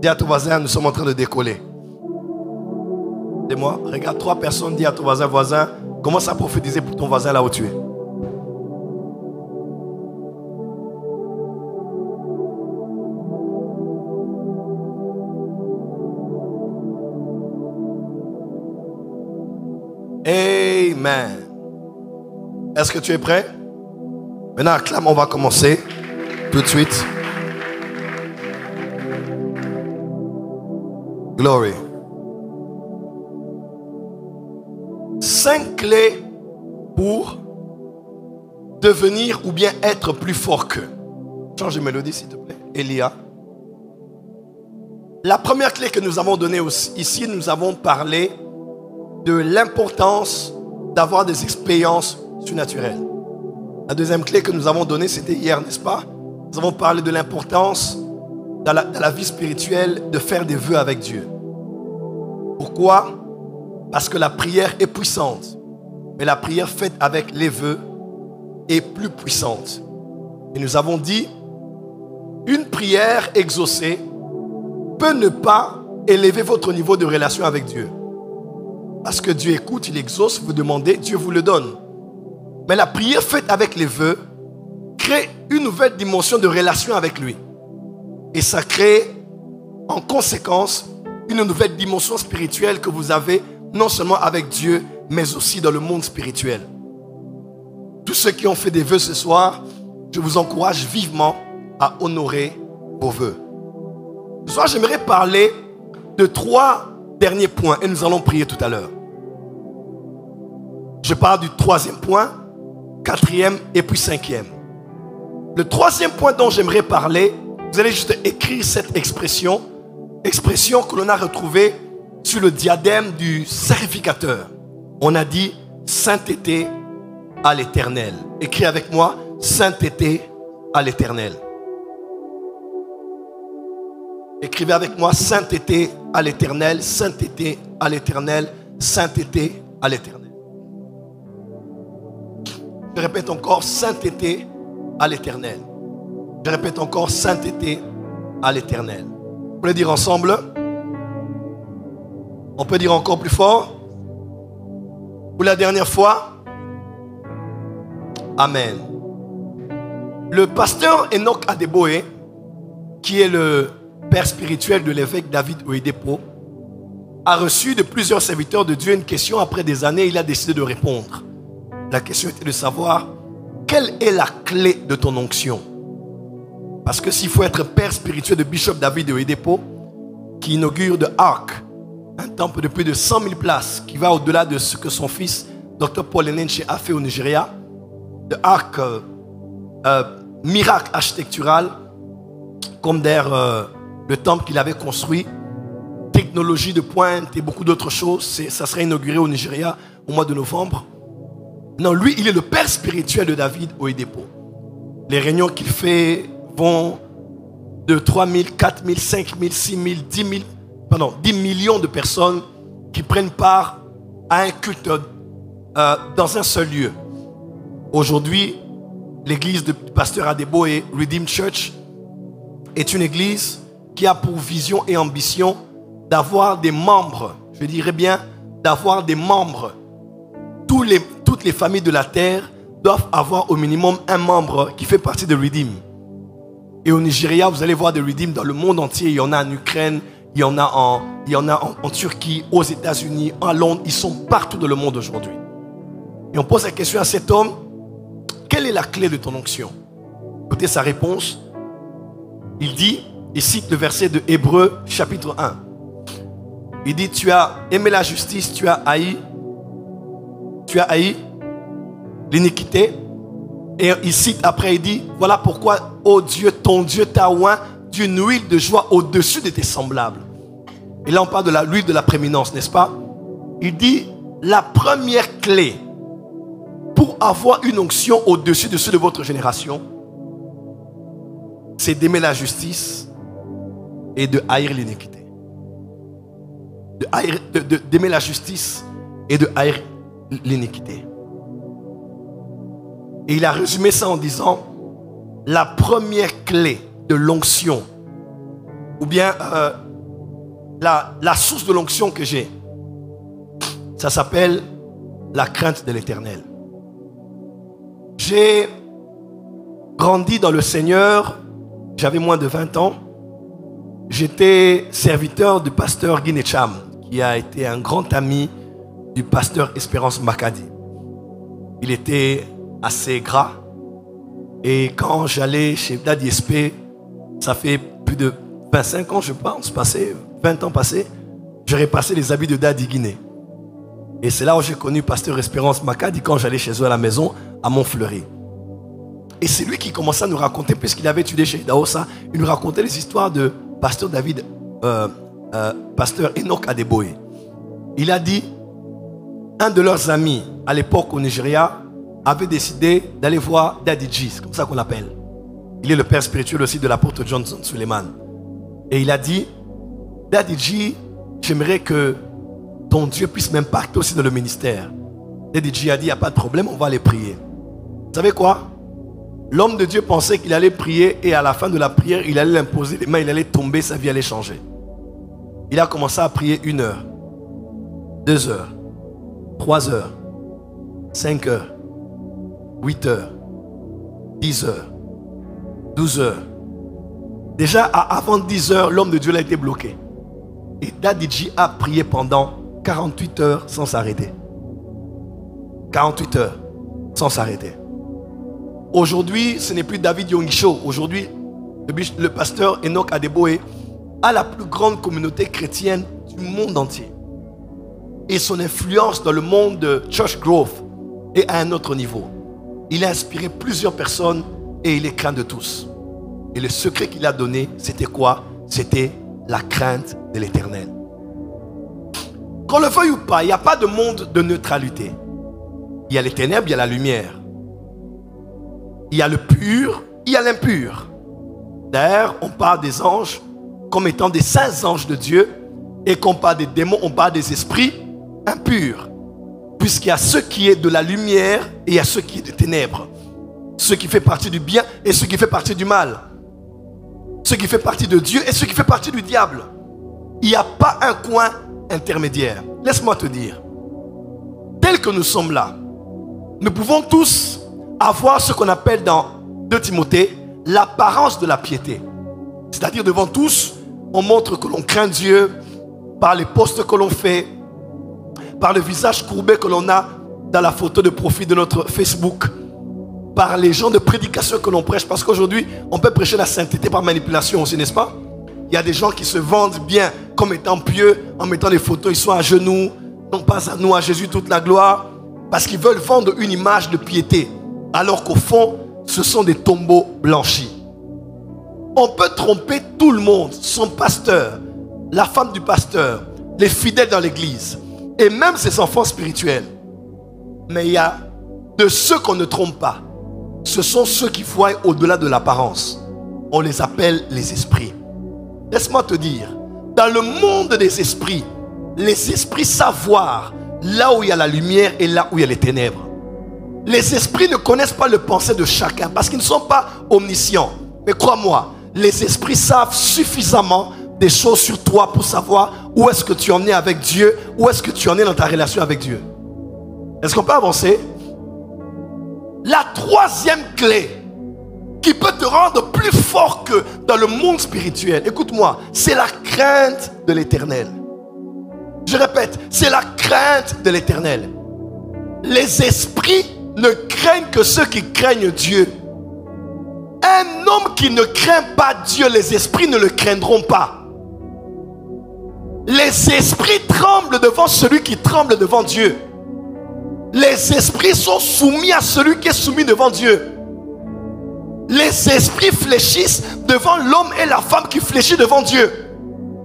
Dis à ton voisin, nous sommes en train de décoller. Dis-moi, regarde 3 personnes, dis à ton voisin, commence à prophétiser pour ton voisin là où tu es. Amen. Est-ce que tu es prêt? Maintenant, acclame, on va commencer tout de suite. Glory. 5 clés pour devenir ou bien être plus fort qu'eux. Change de mélodie s'il te plaît. Elia. La première clé que nous avons donnée ici, nous avons parlé de l'importance d'avoir des expériences surnaturelles. La deuxième clé que nous avons donnée, c'était hier, n'est-ce pas? Nous avons parlé de l'importance dans la vie spirituelle de faire des vœux avec Dieu. Pourquoi? Parce que la prière est puissante. Mais la prière faite avec les vœux est plus puissante. Et nous avons dit, une prière exaucée peut ne pas élever votre niveau de relation avec Dieu. Parce que Dieu écoute, il exauce, vous demandez, Dieu vous le donne. Mais la prière faite avec les vœux crée une nouvelle dimension de relation avec lui. Et ça crée en conséquence une nouvelle dimension spirituelle que vous avez non seulement avec Dieu, mais aussi dans le monde spirituel. Tous ceux qui ont fait des vœux ce soir, je vous encourage vivement à honorer vos vœux. Ce soir, j'aimerais parler de 3 derniers points et nous allons prier tout à l'heure. Je parle du 3e point, 4e et puis 5e. Le 3e point dont j'aimerais parler, vous allez juste écrire cette expression que l'on a retrouvée sur le diadème du sacrificateur. On a dit sainteté à l'Éternel. Écris avec moi, sainteté à l'Éternel. Écrivez avec moi, sainteté à l'Éternel, sainteté à l'Éternel, sainteté à l'Éternel. Je répète encore, sainteté à l'Éternel. Je répète encore, sainteté à l'Éternel. On peut le dire ensemble. On peut dire encore plus fort. Pour la dernière fois. Amen. Le pasteur Enoch Adeboé, qui est le père spirituel de l'évêque David Oyedepo, a reçu de plusieurs serviteurs de Dieu une question. Après des années, il a décidé de répondre. La question était de savoir quelle est la clé de ton onction. Parce que s'il faut être père spirituel de Bishop David Oyedepo, qui inaugure de Ark, un temple de plus de 100 000 places, qui va au-delà de ce que son fils, Dr. Paul Enenche, a fait au Nigeria, de Ark, miracle architectural, comme d'ailleurs le temple qu'il avait construit, technologie de pointe et beaucoup d'autres choses. Ça sera inauguré au Nigeria au mois de novembre. Non, lui, il est le père spirituel de David Oyedepo. Les réunions qu'il fait vont de 3 000, 4 000, 5 000, 6 000, 10 millions de personnes qui prennent part à un culte dans un seul lieu. Aujourd'hui, l'église de pasteur Adeboé, Redeemed Church, est une église qui a pour vision et ambition d'avoir des membres, je dirais bien, d'avoir des membres. Toutes les familles de la terre doivent avoir au minimum un membre qui fait partie de Redeem. Et au Nigeria, vous allez voir des Redeem dans le monde entier. Il y en a en Ukraine, il y en a en Turquie, aux États-Unis, en Londres. Ils sont partout dans le monde aujourd'hui. Et on pose la question à cet homme, quelle est la clé de ton onction? Écoutez sa réponse. Il dit, il cite le verset de Hébreux chapitre 1. Il dit, tu as aimé la justice, tu as haï l'iniquité. Et il cite après, il dit, voilà pourquoi, ô Dieu, ton Dieu t'a oint d'une huile de joie au-dessus de tes semblables. Et là on parle de l'huile de la prééminence, n'est-ce pas? Il dit, la première clé pour avoir une onction au-dessus de ceux de votre génération, c'est d'aimer la justice et de haïr l'iniquité. D'aimer la justice et de haïr l'iniquité. Et il a résumé ça en disant, la première clé de l'onction, ou bien la source de l'onction que j'ai, ça s'appelle la crainte de l'Éternel. J'ai grandi dans le Seigneur, j'avais moins de 20 ans. J'étais serviteur du pasteur Guy Netcham, qui a été un grand ami du pasteur Espérance Makadi. Il était assez gras. Et quand j'allais chez Daddy SP, ça fait plus de 25 ans, je pense, 20 ans passés, j'aurais passé les habits de Daddy Guinée. Et c'est là où j'ai connu pasteur Espérance Makadi quand j'allais chez eux à la maison, à Montfleury. Et c'est lui qui commençait à nous raconter, puisqu'il avait étudié chez Daosa, il nous racontait les histoires de pasteur David, pasteur Enoch Adeboye. Il a dit, un de leurs amis à l'époque au Nigeria avait décidé d'aller voir Daddy G, c'est comme ça qu'on l'appelle. Il est le père spirituel aussi de l'apôtre Johnson Suleiman. Et il a dit, Daddy G, j'aimerais que ton Dieu puisse m'impacter aussi dans le ministère. Daddy G a dit, il n'y a pas de problème, on va aller prier. Vous savez quoi? L'homme de Dieu pensait qu'il allait prier et à la fin de la prière, il allait l'imposer les mains, il allait tomber, sa vie allait changer. Il a commencé à prier 1 heure, 2 heures, 3 heures, 5 heures, 8 heures, 10 heures, 12 heures. Déjà avant 10 heures, l'homme de Dieu a été bloqué. Et Daddy G a prié pendant 48 heures sans s'arrêter. 48 heures sans s'arrêter. Aujourd'hui, ce n'est plus David Yongisho. Aujourd'hui, le pasteur Enoch Adeboye a la plus grande communauté chrétienne du monde entier. Et son influence dans le monde de Church Growth est à un autre niveau. Il a inspiré plusieurs personnes et il est craint de tous. Et le secret qu'il a donné, c'était quoi? C'était la crainte de l'Éternel. Qu'on le veuille ou pas, il n'y a pas de monde de neutralité. Il y a les ténèbres, il y a la lumière. Il y a le pur, il y a l'impur. D'ailleurs, on parle des anges comme étant des saints anges de Dieu. Et qu'on parle des démons, on parle des esprits impurs. Puisqu'il y a ce qui est de la lumière et il y a ce qui est des ténèbres. Ce qui fait partie du bien et ce qui fait partie du mal. Ce qui fait partie de Dieu et ce qui fait partie du diable. Il n'y a pas un coin intermédiaire. Laisse-moi te dire. Tel que nous sommes là, nous pouvons tous avoir ce qu'on appelle dans 2 Timothée l'apparence de la piété. C'est-à-dire devant tous, on montre que l'on craint Dieu par les postes que l'on fait, par le visage courbé que l'on a dans la photo de profil de notre Facebook, par les gens de prédication que l'on prêche. Parce qu'aujourd'hui, on peut prêcher la sainteté par manipulation aussi, n'est-ce pas? Il y a des gens qui se vendent bien comme étant pieux en mettant des photos, ils sont à genoux, non pas à nous, à Jésus toute la gloire, parce qu'ils veulent vendre une image de piété. Alors qu'au fond, ce sont des tombeaux blanchis. On peut tromper tout le monde, son pasteur, la femme du pasteur, les fidèles dans l'église, et même ses enfants spirituels. Mais il y a de ceux qu'on ne trompe pas. Ce sont ceux qui voient au-delà de l'apparence. On les appelle les esprits. Laisse-moi te dire, dans le monde des esprits, les esprits savent voir là où il y a la lumière et là où il y a les ténèbres. Les esprits ne connaissent pas le pensée de chacun parce qu'ils ne sont pas omniscients. Mais crois-moi, les esprits savent suffisamment des choses sur toi pour savoir où est-ce que tu en es avec Dieu, où est-ce que tu en es dans ta relation avec Dieu. Est-ce qu'on peut avancer? La troisième clé qui peut te rendre plus fort que dans le monde spirituel, écoute-moi, c'est la crainte de l'Éternel. Je répète, c'est la crainte de l'Éternel. Les esprits ne craignent que ceux qui craignent Dieu. Un homme qui ne craint pas Dieu, les esprits ne le craindront pas. Les esprits tremblent devant celui qui tremble devant Dieu. Les esprits sont soumis à celui qui est soumis devant Dieu. Les esprits fléchissent devant l'homme et la femme qui fléchissent devant Dieu.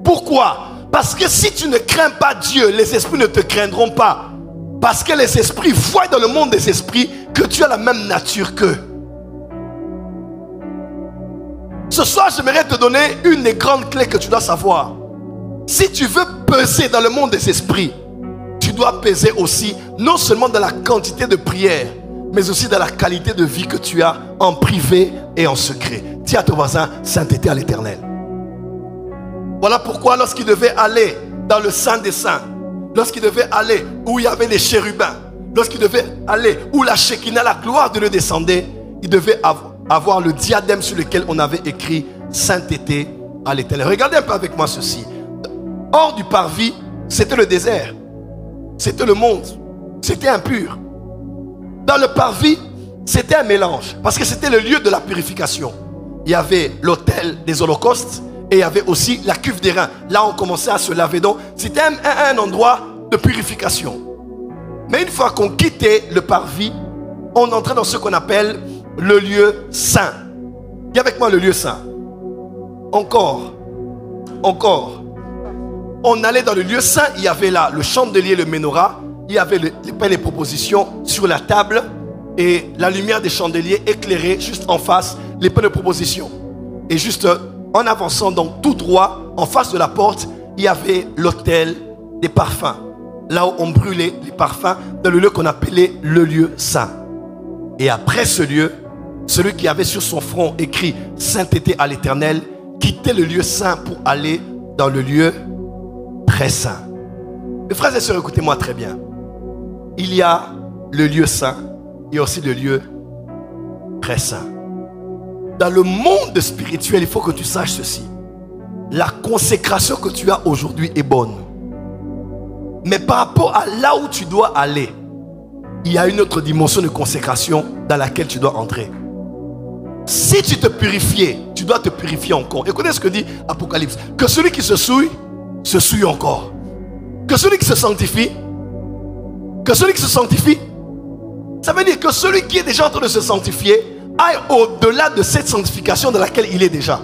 Pourquoi? Parce que si tu ne crains pas Dieu, les esprits ne te craindront pas. Parce que les esprits voient dans le monde des esprits que tu as la même nature qu'eux. Ce soir, j'aimerais te donner une des grandes clés que tu dois savoir. Si tu veux peser dans le monde des esprits, tu dois peser aussi, non seulement dans la quantité de prières, mais aussi dans la qualité de vie que tu as en privé et en secret. Dis à ton voisin, sainteté à l'Éternel. Voilà pourquoi lorsqu'il devait aller dans le Saint des Saints, lorsqu'il devait aller où il y avait les chérubins, lorsqu'il devait aller où la Shekinah, la gloire de Dieu descendait, il devait avoir le diadème sur lequel on avait écrit sainteté à l'Éternel. Regardez un peu avec moi ceci. Hors du parvis, c'était le désert. C'était le monde. C'était impur. Dans le parvis, c'était un mélange. Parce que c'était le lieu de la purification. Il y avait l'autel des holocaustes et il y avait aussi la cuve des reins. Là, on commençait à se laver. Donc, c'était un endroit de purification. Mais une fois qu'on quittait le parvis, on entrait dans ce qu'on appelle le lieu saint. Dis avec moi le lieu saint. Encore. On allait dans le lieu saint, il y avait là le chandelier, le menorah, il y avait les pains et propositions sur la table et la lumière des chandeliers éclairait juste en face les pains de proposition. Et juste en avançant donc tout droit, en face de la porte, il y avait l'autel des parfums. Là où on brûlait les parfums dans le lieu qu'on appelait le lieu saint. Et après ce lieu, celui qui avait sur son front écrit sainteté à l'Éternel quittait le lieu saint pour aller dans le lieu très saint. Mes frères et sœurs, écoutez-moi très bien. Il y a le lieu saint et aussi le lieu très saint. Dans le monde spirituel, il faut que tu saches ceci. La consécration que tu as aujourd'hui est bonne. Mais par rapport à là où tu dois aller, il y a une autre dimension de consécration dans laquelle tu dois entrer. Si tu te purifiais, tu dois te purifier encore. Écoutez ce que dit Apocalypse. Que celui qui se souille encore. Que celui qui se sanctifie, ça veut dire que celui qui est déjà en train de se sanctifier aille au-delà de cette sanctification dans laquelle il est déjà.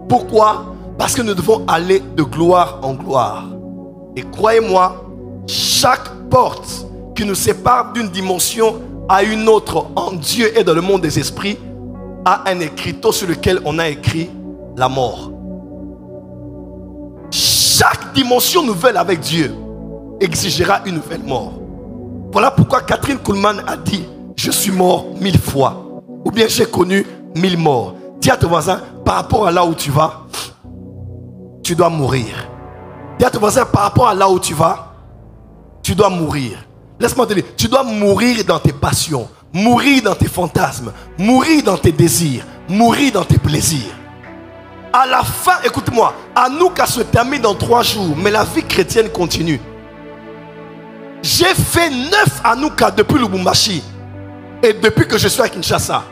Pourquoi? Parce que nous devons aller de gloire en gloire. Et croyez-moi, chaque porte qui nous sépare d'une dimension à une autre en Dieu et dans le monde des esprits a un écriteau sur lequel on a écrit la mort. Chaque dimension nouvelle avec Dieu exigera une nouvelle mort. Voilà pourquoi Catherine Kuhlman a dit: je suis mort 1000 fois. Ou bien j'ai connu 1000 morts. Dis à ton voisin, par rapport à là où tu vas, tu dois mourir. Dis à ton voisin, par rapport à là où tu vas, tu dois mourir. Laisse-moi te dire, tu dois mourir dans tes passions, mourir dans tes fantasmes, mourir dans tes désirs, mourir dans tes plaisirs. À la fin, écoute-moi, Hanouka se termine dans 3 jours, mais la vie chrétienne continue. J'ai fait 9 Hanouka depuis Lubumbashi et depuis que je suis à Kinshasa.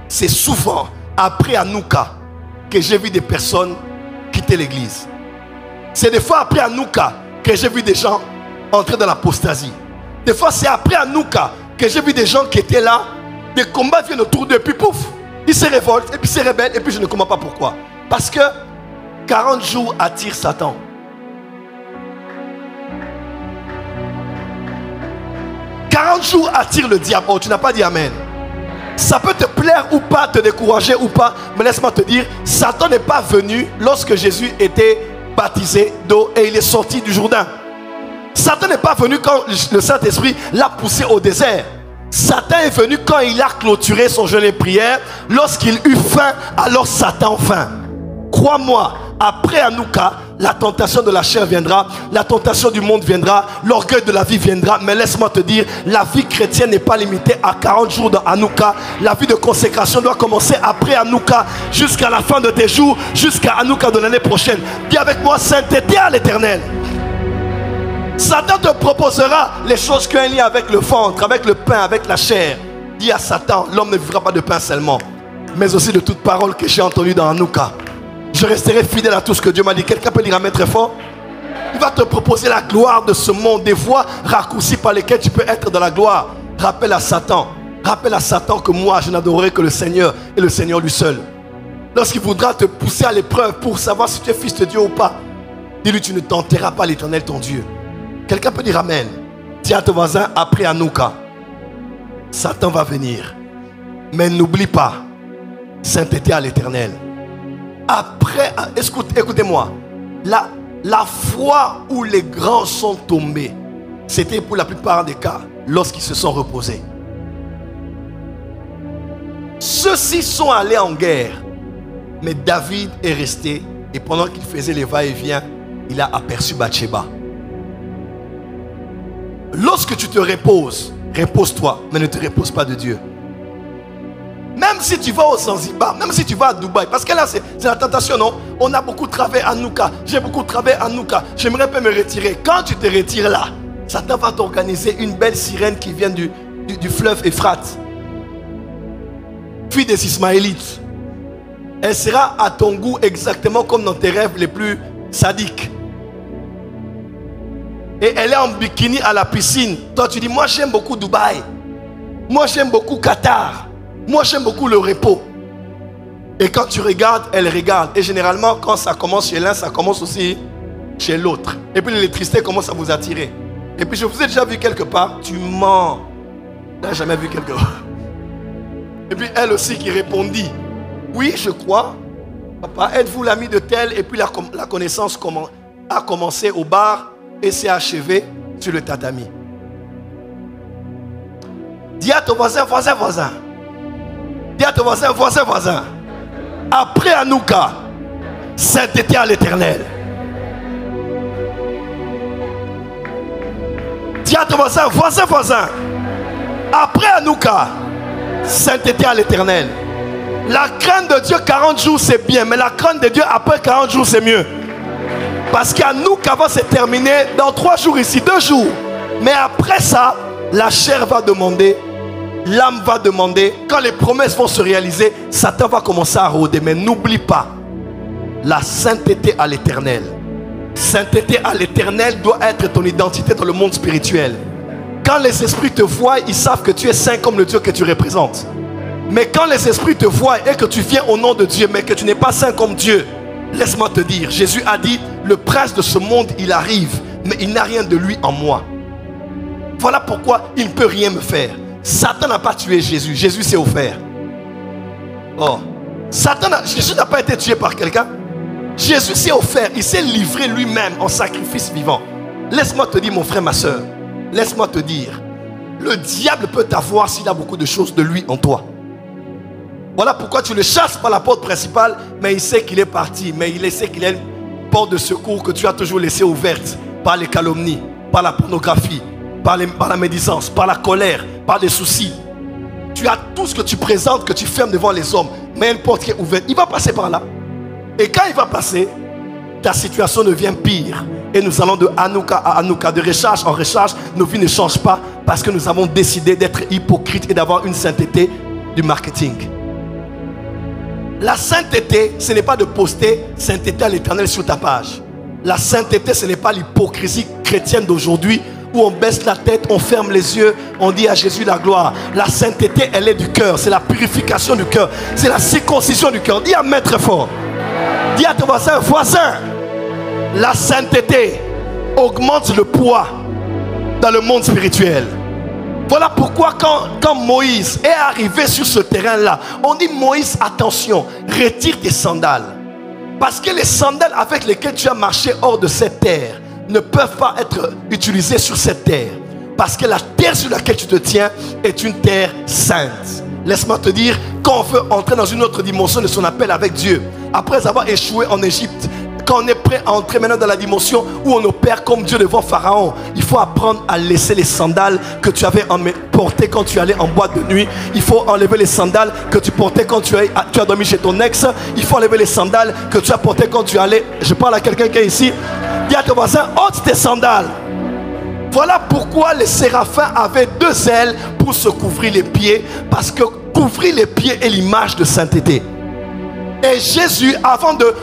C'est souvent après Hanouka que j'ai vu des personnes quitter l'église. C'est des fois après Hanouka que j'ai vu des gens entrer dans l'apostasie. Des fois c'est après Hanouka que j'ai vu des gens qui étaient là, des combats viennent autour d'eux, puis pouf, ils se révoltent, et puis se rebellent, et puis je ne comprends pas pourquoi. Parce que 40 jours attirent Satan. « 40 jours attirent le diable. » Oh, tu n'as pas dit amen. Ça peut te plaire ou pas, te décourager ou pas, mais laisse-moi te dire, Satan n'est pas venu lorsque Jésus était baptisé d'eau et il est sorti du Jourdain. Satan n'est pas venu quand le Saint-Esprit l'a poussé au désert. Satan est venu quand il a clôturé son jeûne et prière. Lorsqu'il eut faim, alors Satan vint. Crois-moi, après Hanouka, la tentation de la chair viendra, la tentation du monde viendra, l'orgueil de la vie viendra. Mais laisse-moi te dire, la vie chrétienne n'est pas limitée à 40 jours dans Hanouka. La vie de consécration doit commencer après Hanouka, jusqu'à la fin de tes jours, jusqu'à Hanouka de l'année prochaine. Dis avec moi, sainteté à l'Éternel. Satan te proposera les choses qui ont un lien avec le ventre, avec le pain, avec la chair. Dis à Satan, l'homme ne vivra pas de pain seulement, mais aussi de toute parole que j'ai entendue dans Hanouka. Je resterai fidèle à tout ce que Dieu m'a dit. Quelqu'un peut dire amen très fort? Il va te proposer la gloire de ce monde, des voies raccourcies par lesquelles tu peux être dans la gloire. Rappelle à Satan que moi je n'adorerai que le Seigneur et le Seigneur lui seul. Lorsqu'il voudra te pousser à l'épreuve pour savoir si tu es fils de Dieu ou pas, dis-lui: tu ne tenteras pas l'Éternel ton Dieu. Quelqu'un peut dire amen. Dis à ton voisin, après Hanouka, Satan va venir. Mais n'oublie pas, sainteté à l'Éternel. Après, écoutez-moi, la fois où les grands sont tombés, c'était pour la plupart des cas lorsqu'ils se sont reposés. Ceux-ci sont allés en guerre, mais David est resté Et pendant qu'il faisait les va-et-vient, il a aperçu Bathsheba. Lorsque tu te reposes, repose-toi, mais ne te repose pas de Dieu. Même si tu vas au Zanzibar, même si tu vas à Dubaï, parce que là c'est la tentation, non? On a beaucoup travaillé à Nouka, j'ai beaucoup travaillé à Nouka, j'aimerais pas me retirer. Quand tu te retires là, Satan va t'organiser une belle sirène qui vient du fleuve Euphrate, fille des Ismaélites. Elle sera à ton goût exactement comme dans tes rêves les plus sadiques. Et elle est en bikini à la piscine. Toi tu dis, moi j'aime beaucoup Dubaï, moi j'aime beaucoup Qatar, moi j'aime beaucoup le repos. Et quand tu regardes, elle regarde. Et généralement quand ça commence chez l'un, ça commence aussi chez l'autre. Et puis l'électricité commence à vous attirer. Et puis je vous ai déjà vu quelque part, tu mens. Tu n'as jamais vu quelque part. Et puis elle aussi qui répondit, oui je crois, papa, êtes-vous l'ami de tel? Et puis la connaissance a commencé au bar et s'est achevée sur le tatami. Dis à ton voisin, voisin. Dis à ton voisin, voisin. Après Hanouka, sainteté à l'Éternel. Dis à ton voisin, voisin. Après Hanouka, sainteté à l'Éternel. La crainte de Dieu 40 jours c'est bien, mais la crainte de Dieu après 40 jours c'est mieux. Parce qu'Hanouka va se terminer dans 3 jours ici, 2 jours. Mais après ça, la chair va demander, l'âme va demander. Quand les promesses vont se réaliser, Satan va commencer à rôder. Mais n'oublie pas, la sainteté à l'Éternel. Sainteté à l'Éternel doit être ton identité dans le monde spirituel. Quand les esprits te voient, ils savent que tu es saint comme le Dieu que tu représentes. Mais quand les esprits te voient et que tu viens au nom de Dieu, mais que tu n'es pas saint comme Dieu, laisse-moi te dire, Jésus a dit, le prince de ce monde, il arrive, mais il n'a rien de lui en moi. Voilà pourquoi il ne peut rien me faire. Satan n'a pas tué Jésus, Jésus s'est offert. Oh, Jésus n'a pas été tué par quelqu'un. Jésus s'est offert, il s'est livré lui-même en sacrifice vivant. Laisse-moi te dire, mon frère, ma soeur, laisse-moi te dire, le diable peut t'avoir s'il a beaucoup de choses de lui en toi. Voilà pourquoi tu le chasses par la porte principale, mais il sait qu'il est parti, mais il sait qu'il y a une porte de secours que tu as toujours laissée ouverte par les calomnies, par la pornographie, par la médisance, par la colère, par les soucis. Tu as tout ce que tu présentes, que tu fermes devant les hommes, mais une porte qui est ouverte, il va passer par là. Et quand il va passer, ta situation devient pire. Et nous allons de Hanouka à Hanouka, de recharge en recharge. Nos vies ne changent pas parce que nous avons décidé d'être hypocrites et d'avoir une sainteté du marketing. La sainteté, ce n'est pas de poster sainteté à l'Éternel sur ta page. La sainteté, ce n'est pas l'hypocrisie chrétienne d'aujourd'hui où on baisse la tête, on ferme les yeux, on dit à Jésus la gloire. La sainteté, elle est du cœur, c'est la purification du cœur, c'est la circoncision du cœur. Dis amen très fort. Dis à ton voisin, la sainteté augmente le poids dans le monde spirituel. Voilà pourquoi quand Moïse est arrivé sur ce terrain-là, on dit Moïse, attention, retire tes sandales. Parce que les sandales avec lesquelles tu as marché hors de cette terre ne peuvent pas être utilisées sur cette terre. Parce que la terre sur laquelle tu te tiens est une terre sainte. Laisse-moi te dire, quand on veut entrer dans une autre dimension de son appel avec Dieu, après avoir échoué en Égypte, quand on est prêt à entrer maintenant dans la dimension où on opère comme Dieu devant Pharaon, il faut apprendre à laisser les sandales que tu avais portées quand tu allais en boîte de nuit. Il faut enlever les sandales que tu portais quand tu as dormi chez ton ex. Il faut enlever les sandales que tu as portées quand tu allais... Je parle à quelqu'un qui est ici. Dis à ton voisin, ôte tes sandales. Voilà pourquoi les séraphins avaient 2 ailes pour se couvrir les pieds. Parce que couvrir les pieds est l'image de sainteté. Et Jésus, avant de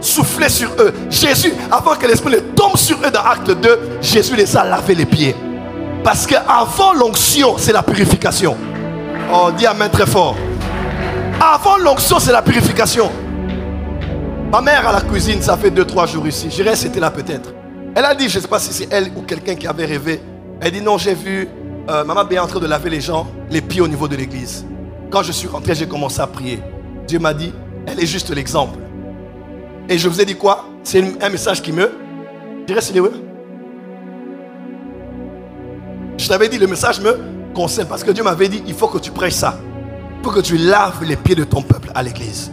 souffler sur eux, Jésus, avant que l'Esprit ne tombe sur eux dans Acte 2, Jésus les a lavé les pieds. Parce qu'avant l'onction, c'est la purification. Oh, dis amen très fort. Avant l'onction, c'est la purification. Ma mère à la cuisine, ça fait 2-3 jours ici. J'irai, c'était là peut-être. Elle a dit, je ne sais pas si c'est elle ou quelqu'un qui avait rêvé. Elle dit non, j'ai vu Maman Béa en train de laver les pieds au niveau de l'église. Quand je suis rentré, j'ai commencé à prier. Dieu m'a dit, elle est juste l'exemple. Et je vous ai dit quoi? C'est un message qui me... Je dirais c'est oui. Je t'avais dit, le message me concerne. Parce que Dieu m'avait dit, il faut que tu prêches ça. Il faut que tu laves les pieds de ton peuple à l'église.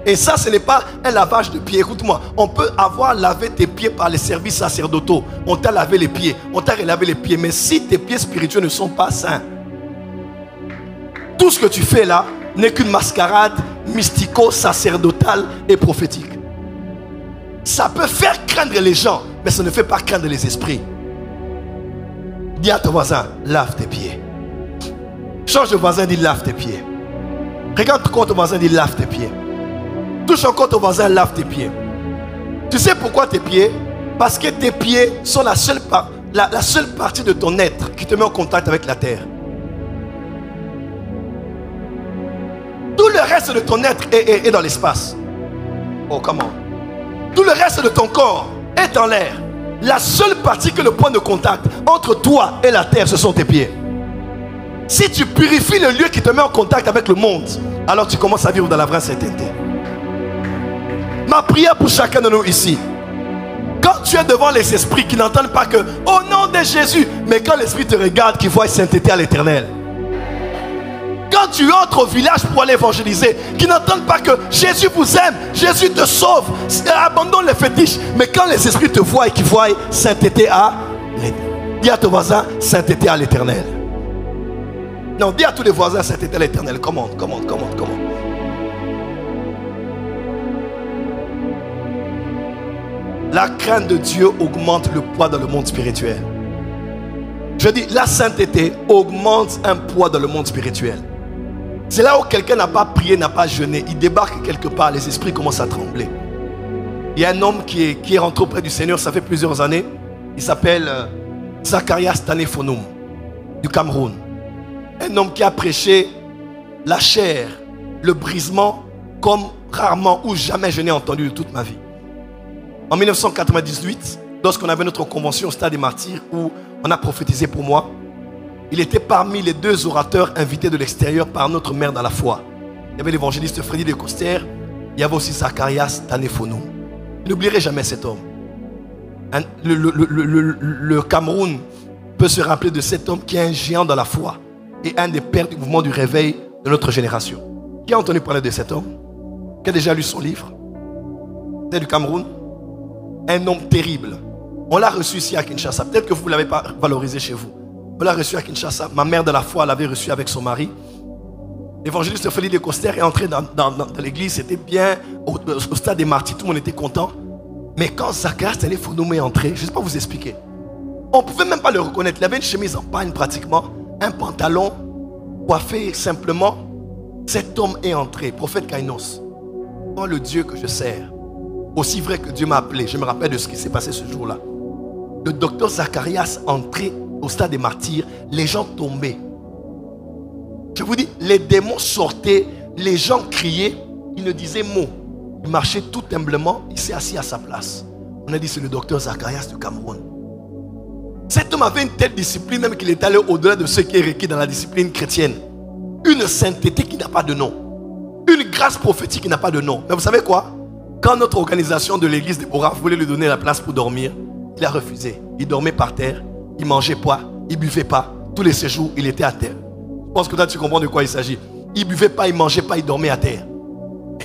Et ça, ce n'est pas un lavage de pieds. Écoute-moi, on peut avoir lavé tes pieds par les services sacerdotaux. On t'a lavé les pieds, on t'a relavé les pieds. Mais si tes pieds spirituels ne sont pas sains, tout ce que tu fais là n'est qu'une mascarade mystico-sacerdotale et prophétique. Ça peut faire craindre les gens, mais ça ne fait pas craindre les esprits. Dis à ton voisin, lave tes pieds. Change de voisin, dis lave tes pieds. Regarde encore ton voisin, dis lave tes pieds. Touche encore ton voisin, lave tes pieds. Tu sais pourquoi tes pieds? Parce que tes pieds sont la seule partie de ton être qui te met en contact avec la terre. Tout le reste de ton être est dans l'espace. Oh, comment? Tout le reste de ton corps est dans l'air. La seule partie que le point de contact entre toi et la terre, ce sont tes pieds. Si tu purifies le lieu qui te met en contact avec le monde, alors tu commences à vivre dans la vraie sainteté. Ma prière pour chacun de nous ici, quand tu es devant les esprits qui n'entendent pas que au nom de Jésus, mais quand l'esprit te regarde, qui voit sainteté à l'éternel. Quand tu entres au village pour aller évangéliser, qui n'entendent pas que Jésus vous aime, Jésus te sauve, abandonne les fétiches. Mais quand les esprits te voient et qui voient sainteté à l'éternel. Dis à ton voisin, sainteté à l'éternel. Non, dis à tous les voisins, sainteté à l'éternel. Commande. La crainte de Dieu augmente le poids dans le monde spirituel. Je dis, la sainteté augmente un poids dans le monde spirituel. C'est là où quelqu'un n'a pas prié, n'a pas jeûné. Il débarque quelque part, les esprits commencent à trembler. Il y a un homme qui est rentré auprès du Seigneur, ça fait plusieurs années. Il s'appelle Zacharias Tanefonum, du Cameroun. Un homme qui a prêché la chair, le brisement, comme rarement ou jamais je n'ai entendu de toute ma vie. En 1998, lorsqu'on avait notre convention au Stade des Martyrs, où on a prophétisé pour moi, il était parmi les 2 orateurs invités de l'extérieur par notre mère dans la foi. Il y avait l'évangéliste Freddy de Coster, il y avait aussi Zacharias Tanefonum. Je n'oublierai jamais cet homme. Le Cameroun peut se rappeler de cet homme qui est un géant dans la foi et un des pères du mouvement du réveil de notre génération. Qui a entendu parler de cet homme? Qui a déjà lu son livre? C'est du Cameroun. Un homme terrible. On l'a reçu ici à Kinshasa. Peut-être que vous ne l'avez pas valorisé chez vous. On l'a reçu à Kinshasa. Ma mère de la foi l'avait reçu avec son mari. L'évangéliste Félix de Coster est entré dans l'église. C'était bien au Stade des Martyrs. Tout le monde était content. Mais quand Zacharias Tanefonum est entré, je ne sais pas vous expliquer. On ne pouvait même pas le reconnaître. Il avait une chemise en pagne pratiquement. Un pantalon coiffé simplement. Cet homme est entré. Prophète Kainos. Oh, le Dieu que je sers. Aussi vrai que Dieu m'a appelé, je me rappelle de ce qui s'est passé ce jour-là. Le docteur Zacharias entrait au Stade des Martyrs, les gens tombaient. Je vous dis, les démons sortaient, les gens criaient, il ne disait mot. Il marchait tout humblement, il s'est assis à sa place. On a dit c'est le docteur Zacharias du Cameroun. Cet homme avait une telle discipline, même qu'il est allé au-delà de ce qui est requis dans la discipline chrétienne. Une sainteté qui n'a pas de nom. Une grâce prophétique qui n'a pas de nom. Mais vous savez quoi? Quand notre organisation de l'église de Bora voulait lui donner la place pour dormir, il a refusé. Il dormait par terre, il ne mangeait pas, il ne buvait pas. Tous les séjours, il était à terre. Je pense que toi, tu comprends de quoi il s'agit. Il ne buvait pas, il ne mangeait pas, il dormait à terre.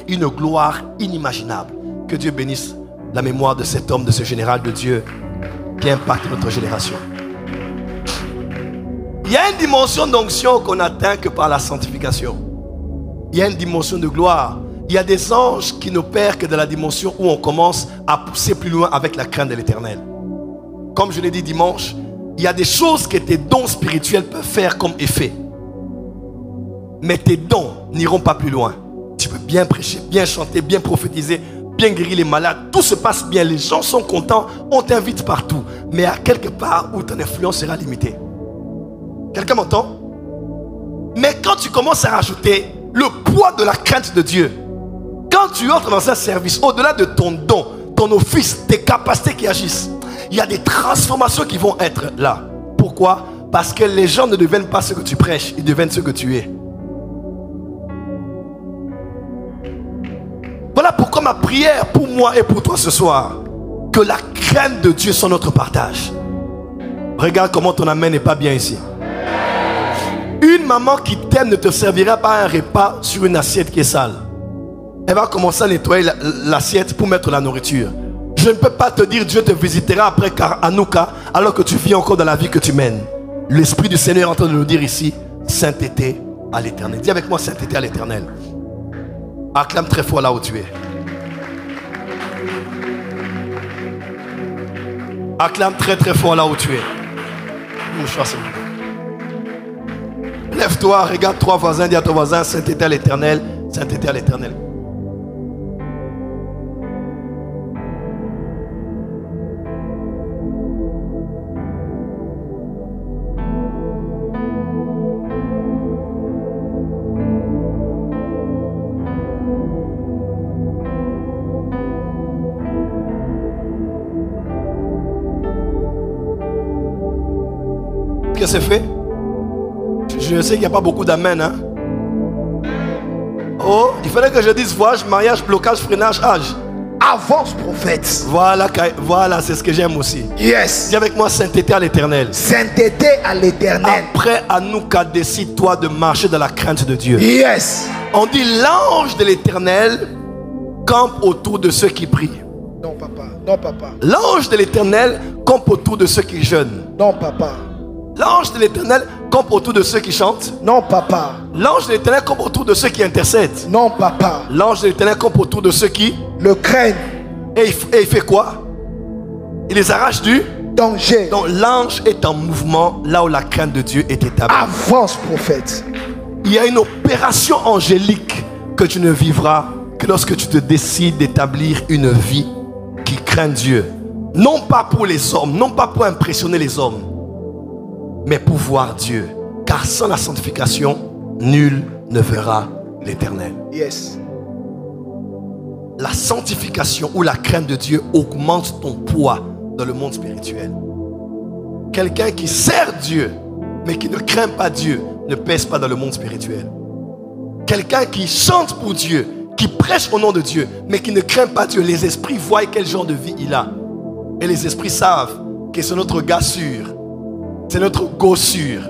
Et une gloire inimaginable. Que Dieu bénisse la mémoire de cet homme, de ce général de Dieu qui impacte notre génération. Il y a une dimension d'onction qu'on n'atteint que par la sanctification. Il y a une dimension de gloire. Il y a des anges qui n'opèrent que dans la dimension où on commence à pousser plus loin avec la crainte de l'éternel. Comme je l'ai dit dimanche, il y a des choses que tes dons spirituels peuvent faire comme effet. Mais tes dons n'iront pas plus loin. Tu peux bien prêcher, bien chanter, bien prophétiser, bien guérir les malades. Tout se passe bien, les gens sont contents, on t'invite partout. Mais à quelque part où ton influence sera limitée. Quelqu'un m'entend? Mais quand tu commences à rajouter le poids de la crainte de Dieu, quand tu entres dans un service, au-delà de ton don, ton office, tes capacités qui agissent, il y a des transformations qui vont être là. Pourquoi? Parce que les gens ne deviennent pas ce que tu prêches, ils deviennent ce que tu es. Voilà pourquoi ma prière pour moi et pour toi ce soir, que la crainte de Dieu soit notre partage. Regarde comment ton amen n'est pas bien ici. Une maman qui t'aime ne te servira pas un repas sur une assiette qui est sale. Elle va commencer à nettoyer l'assiette pour mettre la nourriture. Je ne peux pas te dire Dieu te visitera après Hanouka alors que tu vis encore dans la vie que tu mènes. L'Esprit du Seigneur est en train de nous dire ici, sainteté à l'Éternel. Dis avec moi, sainteté à l'Éternel. Acclame très fort là où tu es. Acclame très très fort là où tu es. Lève-toi, regarde trois voisins, dis à ton voisin, sainteté à l'Éternel, sainteté à l'Éternel. C'est fait. Je sais qu'il n'y a pas beaucoup d'amen. Hein? Oh, il fallait que je dise voyage, mariage, blocage, freinage, âge. Avance, prophète. Voilà, voilà, c'est ce que j'aime aussi. Yes. Dis avec moi, sainteté à l'Éternel. Sainteté à l'Éternel. Après Hanouka, décide-toi de marcher dans la crainte de Dieu. Yes. On dit l'ange de l'Éternel campe autour de ceux qui prient. Non, papa. Non, papa. L'ange de l'Éternel campe autour de ceux qui jeûnent. Non, papa. L'ange de l'Éternel campe autour de ceux qui chantent. Non, papa. L'ange de l'Éternel campe autour de ceux qui intercèdent. Non, papa. L'ange de l'Éternel campe autour de ceux qui le craignent. Et il fait quoi? Il les arrache du danger. Donc l'ange est en mouvement là où la crainte de Dieu est établie. Avance, prophète. Il y a une opération angélique que tu ne vivras que lorsque tu te décides d'établir une vie qui craint Dieu. Non pas pour les hommes, non pas pour impressionner les hommes, mais pour voir Dieu. Car sans la sanctification, nul ne verra l'Éternel. Yes. La sanctification ou la crainte de Dieu augmente ton poids dans le monde spirituel. Quelqu'un qui sert Dieu, mais qui ne craint pas Dieu, ne pèse pas dans le monde spirituel. Quelqu'un qui chante pour Dieu, qui prêche au nom de Dieu, mais qui ne craint pas Dieu, les esprits voient quel genre de vie il a. Et les esprits savent que c'est notre gars sûr. C'est notre go sûr.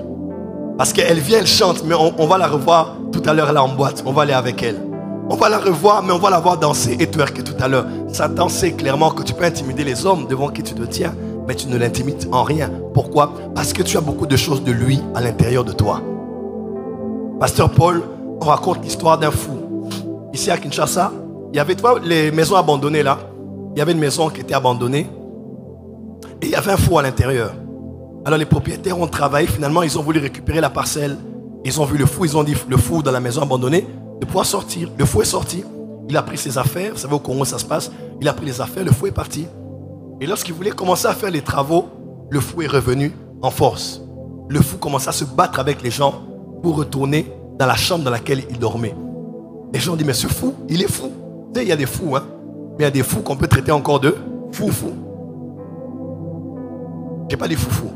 Parce qu'elle vient, elle chante, mais on va la revoir tout à l'heure là en boîte. On va aller avec elle. On va la revoir, mais on va la voir danser et twerker tout à l'heure. Satan sait clairement que tu peux intimider les hommes devant qui tu te tiens, mais tu ne l'intimides en rien. Pourquoi? Parce que tu as beaucoup de choses de lui à l'intérieur de toi. Pasteur Paul, on raconte l'histoire d'un fou. Ici à Kinshasa, il y avait, tu vois, les maisons abandonnées là. Il y avait une maison qui était abandonnée. Et il y avait un fou à l'intérieur. Alors les propriétaires ont travaillé, finalement ils ont voulu récupérer la parcelle. Ils ont vu le fou, ils ont dit le fou dans la maison abandonnée de pouvoir sortir. Le fou est sorti, il a pris ses affaires, vous savez au Congo ça se passe, il a pris les affaires, le fou est parti. Et lorsqu'il voulait commencer à faire les travaux, le fou est revenu en force. Le fou commence à se battre avec les gens pour retourner dans la chambre dans laquelle il dormait. Les gens disent mais ce fou, il est fou. Tu sais, il y a des fous, hein, mais il y a des fous qu'on peut traiter encore de fou. J'ai pas dit foufou.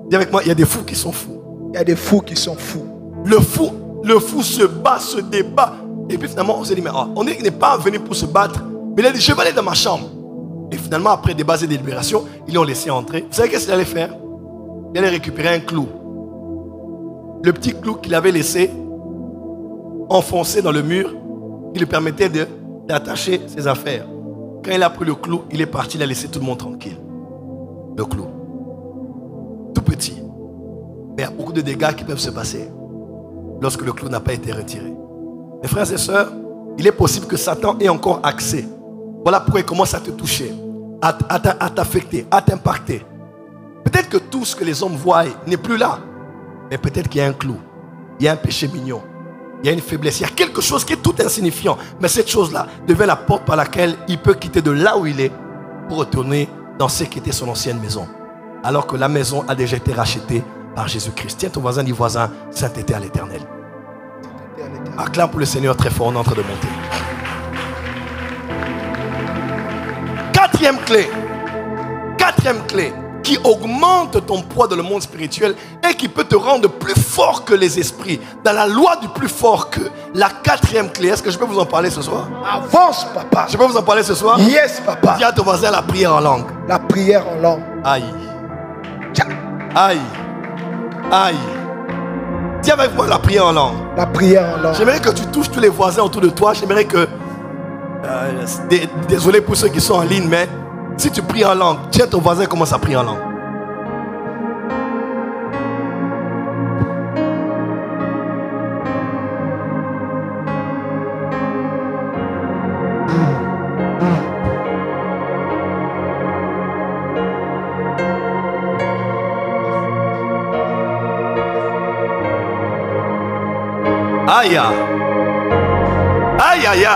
Dis avec moi, il y a des fous qui sont fous. Il y a des fous qui sont fous. Le fou se bat, se débat. Et puis finalement, on s'est dit, mais on n'est pas venu pour se battre. Mais il a dit, je vais aller dans ma chambre. Et finalement, après des bases et des libérations, ils l'ont laissé entrer. Vous savez qu'est-ce qu'il allait faire? Il allait récupérer un clou. Le petit clou qu'il avait laissé enfoncé dans le mur, qui lui permettait d'attacher ses affaires. Quand il a pris le clou, il est parti, il a laissé tout le monde tranquille. Le clou. Tout petit. Mais il y a beaucoup de dégâts qui peuvent se passer lorsque le clou n'a pas été retiré. Mes frères et sœurs, il est possible que Satan ait encore accès. Voilà pourquoi il commence à te toucher, à t'affecter, à t'impacter. Peut-être que tout ce que les hommes voient n'est plus là. Mais peut-être qu'il y a un clou, il y a un péché mignon, il y a une faiblesse, il y a quelque chose qui est tout insignifiant. Mais cette chose-là devient la porte par laquelle il peut quitter de là où il est pour retourner dans ce qui était son ancienne maison. Alors que la maison a déjà été rachetée par Jésus-Christ. Tiens ton voisin, dis voisin, sainteté à l'Éternel. Acclame pour le Seigneur très fort, on est en train de monter. Quatrième clé qui augmente ton poids dans le monde spirituel et qui peut te rendre plus fort que les esprits, dans la loi du plus fort que. La quatrième clé, est-ce que je peux vous en parler ce soir? Avance, papa. Je peux vous en parler ce soir? Yes, papa. Dis à ton voisin la prière en langue. La prière en langue. Aïe. Aïe. Aïe. Dis avec moi la prière en langue. La prière en langue. J'aimerais que tu touches tous les voisins autour de toi. J'aimerais que... désolé pour ceux qui sont en ligne, mais si tu pries en langue, tiens ton voisin commence à prier en langue. Aïe, aïe, aïe, aïe, aïe,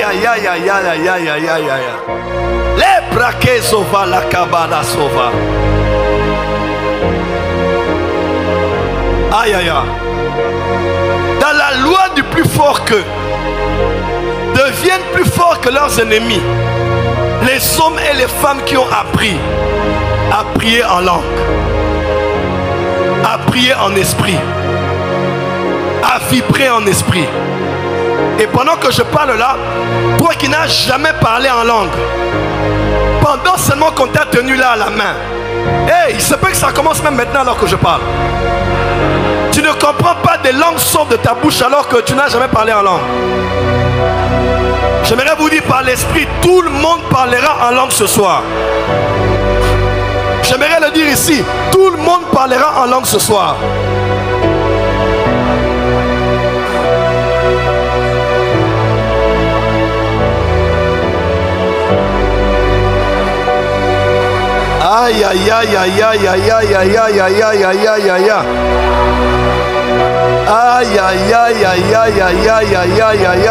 aïe, aïe, aïe, aïe, aïe, aïe, aïe. Les braquets sova la cabana sova. Aïe, aïe, aïe. Dans la loi du plus fort que deviennent plus forts que leurs ennemis les hommes et les femmes qui ont appris à prier en langue, à prier en esprit, à vibrer en esprit. Et pendant que je parle là, toi qui n'as jamais parlé en langue, pendant seulement qu'on t'a tenu là à la main, hey, il se peut que ça commence même maintenant alors que je parle. Tu ne comprends pas des langues sortent de ta bouche alors que tu n'as jamais parlé en langue. J'aimerais vous dire par l'esprit, tout le monde parlera en langue ce soir. J'aimerais le dire ici, tout le monde parlera en langue ce soir. Aïe aïe aïe aïe aïe aïe aïe aïe aïe aïe aïe aïe aïe aïe. Aïe aïe aïe aïe aïe aïe aïe aïe aïe aïe.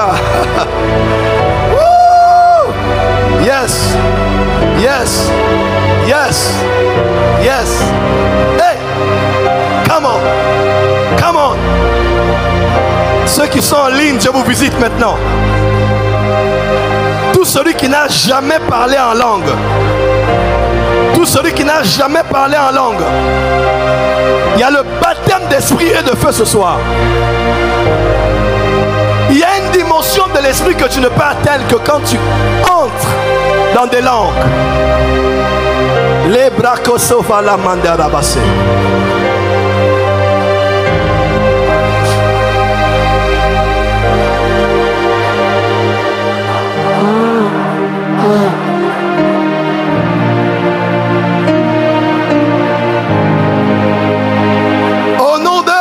Yes. Yes. Yes. Yes. Hey. Come on. Come on. Ceux qui sont en ligne, je vous visite maintenant. Tout celui qui n'a jamais parlé en langue. Tout celui qui n'a jamais parlé en langue. Il y a le baptême d'esprit et de feu ce soir. Il y a une dimension de l'esprit que tu ne peux atteindre que quand tu entres dans des langues. Les bracosova la mandarabase. Au nom de...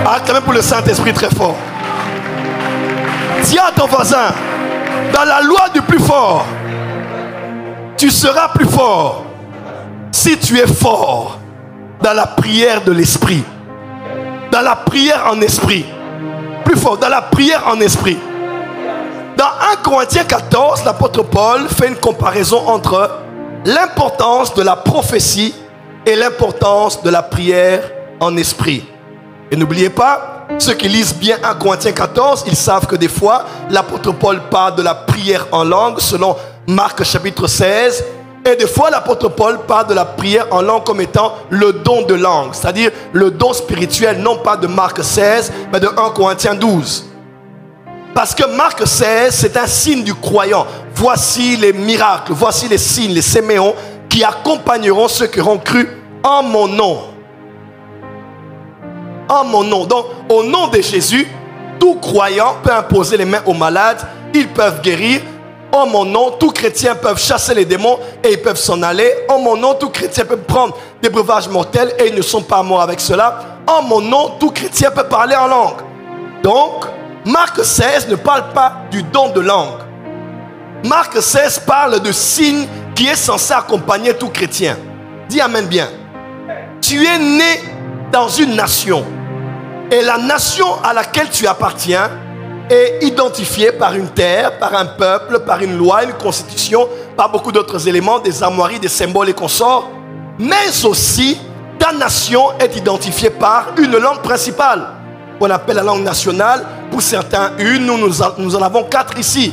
Acclamez pour le Saint-Esprit très fort. Dis à ton voisin, dans la loi du plus fort, tu seras plus fort si tu es fort dans la prière de l'esprit. Dans la prière en esprit. Plus fort, dans la prière en esprit. Dans 1 Corinthiens 14, l'apôtre Paul fait une comparaison entre l'importance de la prophétie et l'importance de la prière en esprit. Et n'oubliez pas, ceux qui lisent bien 1 Corinthiens 14, ils savent que des fois, l'apôtre Paul parle de la prière en langue selon Marc chapitre 16. Et des fois, l'apôtre Paul parle de la prière en langue comme étant le don de langue. C'est-à-dire le don spirituel, non pas de Marc 16, mais de 1 Corinthiens 12. Parce que Marc 16, c'est un signe du croyant. Voici les miracles, voici les signes, les séméons qui accompagneront ceux qui auront cru en mon nom. En mon nom. Donc, au nom de Jésus, tout croyant peut imposer les mains aux malades, ils peuvent guérir. En mon nom, tous chrétiens peuvent chasser les démons et ils peuvent s'en aller. En mon nom, tous chrétiens peuvent prendre des breuvages mortels et ils ne sont pas morts avec cela. En mon nom, tout chrétien peut parler en langue. Donc, Marc 16 ne parle pas du don de langue. Marc 16 parle de signe qui est censé accompagner tout chrétien. Dis amen bien. Tu es né dans une nation. Et la nation à laquelle tu appartiens est identifiée par une terre, par un peuple, par une loi, une constitution, par beaucoup d'autres éléments, des armoiries, des symboles et consorts. Mais aussi, ta nation est identifiée par une langue principale, qu'on appelle la langue nationale. Pour certains, une, nous en avons 4 ici.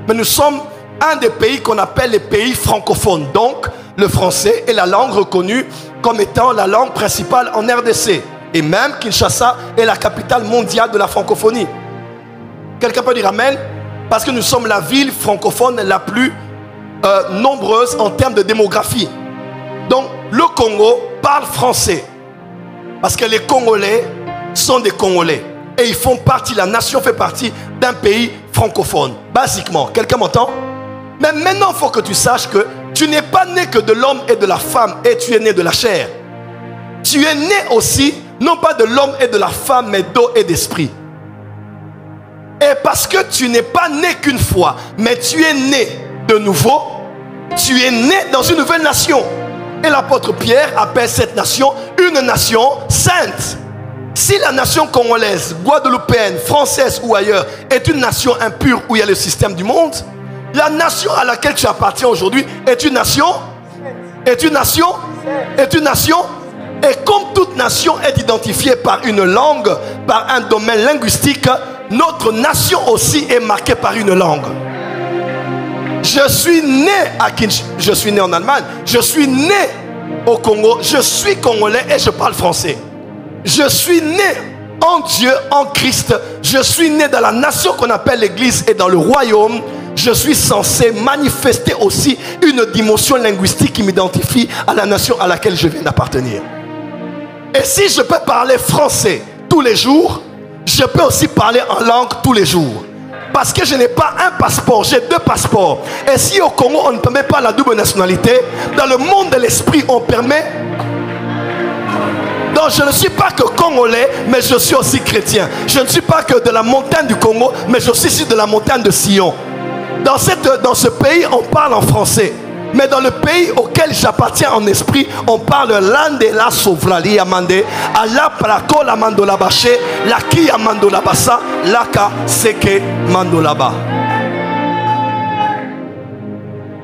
Mais nous sommes un des pays qu'on appelle les pays francophones. Donc, le français est la langue reconnue comme étant la langue principale en RDC. Et même Kinshasa est la capitale mondiale de la francophonie. Quelqu'un peut dire amen? Parce que nous sommes la ville francophone la plus nombreuse en termes de démographie. Donc, le Congo parle français. Parce que les Congolais sont des Congolais. Et ils font partie, la nation fait partie d'un pays francophone. Basiquement, quelqu'un m'entend? Mais maintenant, il faut que tu saches que tu n'es pas né que de l'homme et de la femme, et tu es né de la chair. Tu es né aussi, non pas de l'homme et de la femme, mais d'eau et d'esprit. Et parce que tu n'es pas né qu'une fois, mais tu es né de nouveau, tu es né dans une nouvelle nation. Et l'apôtre Pierre appelle cette nation une nation sainte. Si la nation congolaise, guadeloupéenne, française ou ailleurs est une nation impure où il y a le système du monde, la nation à laquelle tu appartiens aujourd'hui est une nation, est une nation, est une nation. Et comme toute nation est identifiée par une langue, par un domaine linguistique, notre nation aussi est marquée par une langue. Je suis né à Kinshasa, je suis né en Allemagne, je suis né au Congo, je suis congolais et je parle français. Je suis né en Dieu, en Christ. Je suis né dans la nation qu'on appelle l'Église et dans le royaume. Je suis censé manifester aussi une dimension linguistique qui m'identifie à la nation à laquelle je viens d'appartenir. Et si je peux parler français tous les jours, je peux aussi parler en langue tous les jours. Parce que je n'ai pas un passeport, j'ai deux passeports. Et si au Congo on ne permet pas la double nationalité, dans le monde de l'esprit on permet. Donc je ne suis pas que congolais, mais je suis aussi chrétien. Je ne suis pas que de la montagne du Congo, mais je suis aussi de la montagne de Sion. Dans ce pays, on parle en français. Mais dans le pays auquel j'appartiens en esprit, on parle l'ande la sovrali amande, ala plako la mandola baché, la ki amandola bassa, la ka seke mandolaba.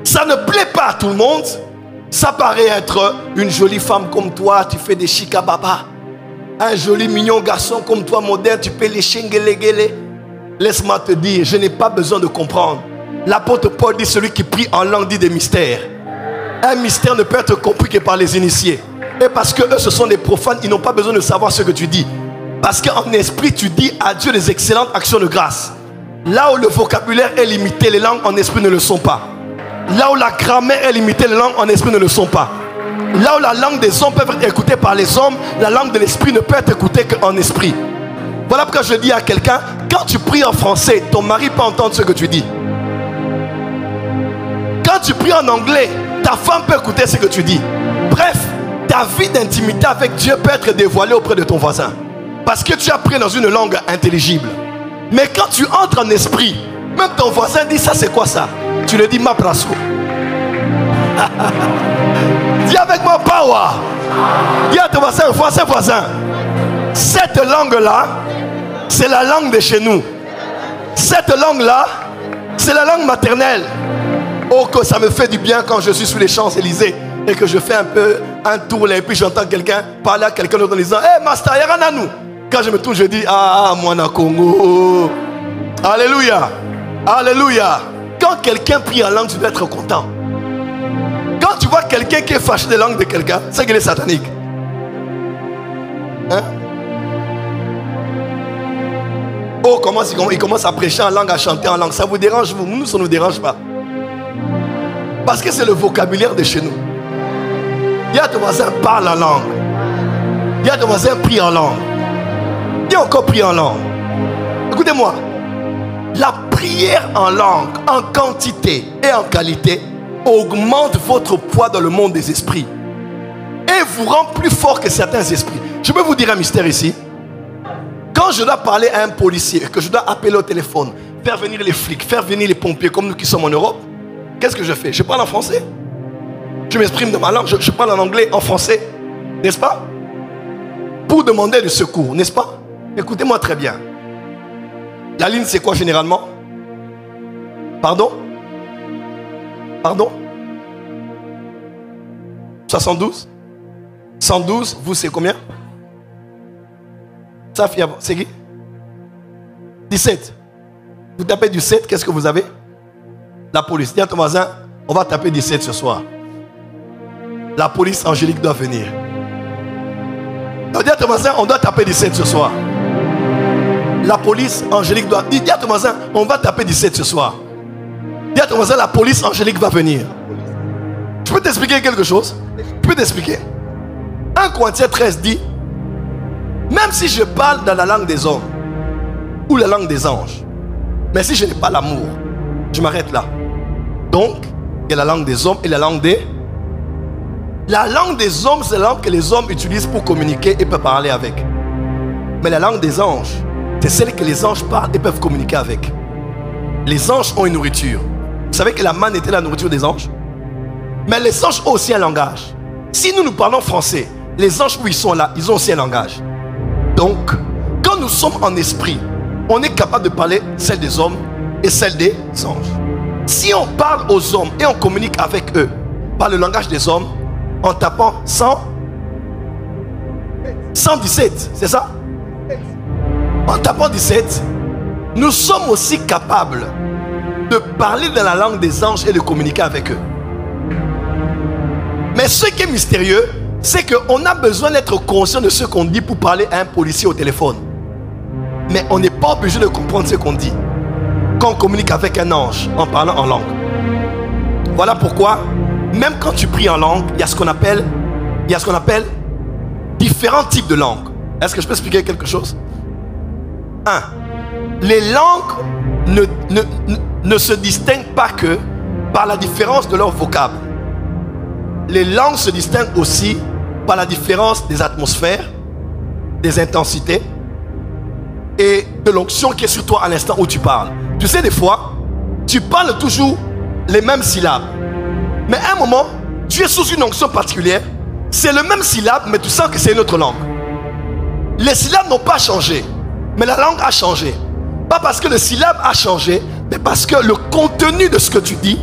Ça ne plaît pas à tout le monde. Ça paraît être une jolie femme comme toi, tu fais des chikababa. Un joli mignon garçon comme toi, moderne, tu peux les chengelegele. Laisse-moi te dire, je n'ai pas besoin de comprendre. L'apôtre Paul dit, celui qui prie en langue dit des mystères. Un mystère ne peut être compris que par les initiés. Et parce que eux, ce sont des profanes, ils n'ont pas besoin de savoir ce que tu dis. Parce qu'en esprit, tu dis à Dieu des excellentes actions de grâce. Là où le vocabulaire est limité, les langues en esprit ne le sont pas. Là où la grammaire est limitée, les langues en esprit ne le sont pas. Là où la langue des hommes peut être écoutée par les hommes, la langue de l'esprit ne peut être écoutée qu'en esprit. Voilà pourquoi je dis à quelqu'un, quand tu pries en français, ton mari peut entendre ce que tu dis. Quand tu pries en anglais, ta femme peut écouter ce que tu dis. Bref, ta vie d'intimité avec Dieu peut être dévoilée auprès de ton voisin. Parce que tu as prié dans une langue intelligible. Mais quand tu entres en esprit, même ton voisin dit, ça c'est quoi ça? Tu le dis, ma place. Dis avec moi, power. Dis à ton voisin, voisin. Cette langue-là, c'est la langue de chez nous. Cette langue-là, c'est la langue maternelle. Oh, que ça me fait du bien quand je suis sur les Champs-Élysées et que je fais un peu un tour là et puis j'entends quelqu'un parler à quelqu'un d'autre en disant, hey, Master, Yarananou. Quand je me tourne, je dis, ah, moi, na Congo. Alléluia. Alléluia. Quand quelqu'un prie en langue, tu dois être content. Quand tu vois quelqu'un qui est fâché de langue de quelqu'un, c'est qu'il est satanique. Hein? Oh, comment il commence à prêcher en langue, à chanter en langue. Ça vous dérange, vous? Nous, ça ne nous dérange pas. Parce que c'est le vocabulaire de chez nous. Il y a ton voisin parle en langue. Il y a ton voisin prie en langue. Il y a encore prie en langue. Écoutez-moi. La prière en langue, en quantité et en qualité, augmente votre poids dans le monde des esprits. Et vous rend plus fort que certains esprits. Je peux vous dire un mystère ici. Quand je dois parler à un policier, que je dois appeler au téléphone, faire venir les flics, faire venir les pompiers comme nous qui sommes en Europe, qu'est-ce que je fais? Je parle en français. Je m'exprime dans ma langue, je parle en anglais, en français. N'est-ce pas? Pour demander du secours, n'est-ce pas? Écoutez-moi très bien. La ligne, c'est quoi généralement? Pardon? Pardon? 72? 112, vous c'est combien? Safia, c'est qui? 17. Vous tapez du 7, qu'est-ce que vous avez? La police. Dis à ton voisin, on va taper 17 ce soir. La police angélique doit venir. Dis à ton voisin, on doit taper 17 ce soir. La police angélique doit... Dis à ton voisin, on va taper 17 ce soir. Dis à ton voisin, la police angélique va venir. Je peux t'expliquer quelque chose? peux t'expliquer. 1 Corinthiens 13 dit, même si je parle dans la langue des hommes ou la langue des anges, mais si je n'ai pas l'amour, je m'arrête là. Donc, il y a la langue des hommes et la langue des... La langue des hommes, c'est la langue que les hommes utilisent pour communiquer et peuvent parler avec. Mais la langue des anges, c'est celle que les anges parlent et peuvent communiquer avec. Les anges ont une nourriture. Vous savez que la manne était la nourriture des anges? Mais les anges ont aussi un langage. Si nous parlons français, les anges où ils sont là, ils ont aussi un langage. Donc, quand nous sommes en esprit, on est capable de parler celle des hommes et celle des anges. Si on parle aux hommes et on communique avec eux par le langage des hommes, en tapant 117, c'est ça? En tapant 17, nous sommes aussi capables de parler dans la langue des anges et de communiquer avec eux. Mais ce qui est mystérieux, c'est qu'on a besoin d'être conscient de ce qu'on dit pour parler à un policier au téléphone. Mais on n'est pas obligé de comprendre ce qu'on dit quand on communique avec un ange en parlant en langue. Voilà pourquoi, même quand tu pries en langue, il y a ce qu'on appelle différents types de langues. Est-ce que je peux expliquer quelque chose? 1. Les langues ne se distinguent pas que par la différence de leur vocable. Les langues se distinguent aussi par la différence des atmosphères, des intensités et de l'onction qui est sur toi à l'instant où tu parles. Tu sais, des fois, tu parles toujours les mêmes syllabes. Mais à un moment, tu es sous une onction particulière. C'est le même syllabe, mais tu sens que c'est une autre langue. Les syllabes n'ont pas changé, mais la langue a changé. Pas parce que le syllabe a changé, mais parce que le contenu de ce que tu dis.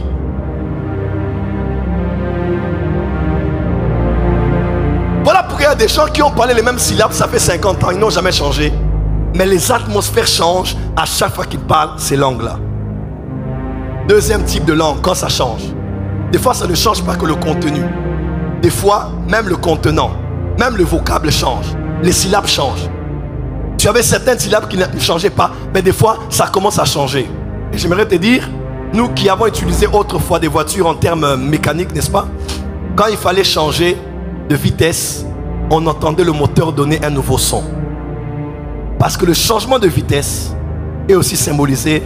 Voilà pourquoi il y a des gens qui ont parlé les mêmes syllabes, ça fait 50 ans, ils n'ont jamais changé. Mais les atmosphères changent à chaque fois qu'ils parlent ces langues-là. Deuxième type de langue, quand ça change. Des fois, ça ne change pas que le contenu. Des fois, même le contenant, même le vocable change. Les syllabes changent. Tu avais certaines syllabes qui ne changeaient pas, mais des fois, ça commence à changer. Et j'aimerais te dire, nous qui avons utilisé autrefois des voitures en termes mécaniques, n'est-ce pas? Quand il fallait changer de vitesse, on entendait le moteur donner un nouveau son. Parce que le changement de vitesse est aussi symbolisé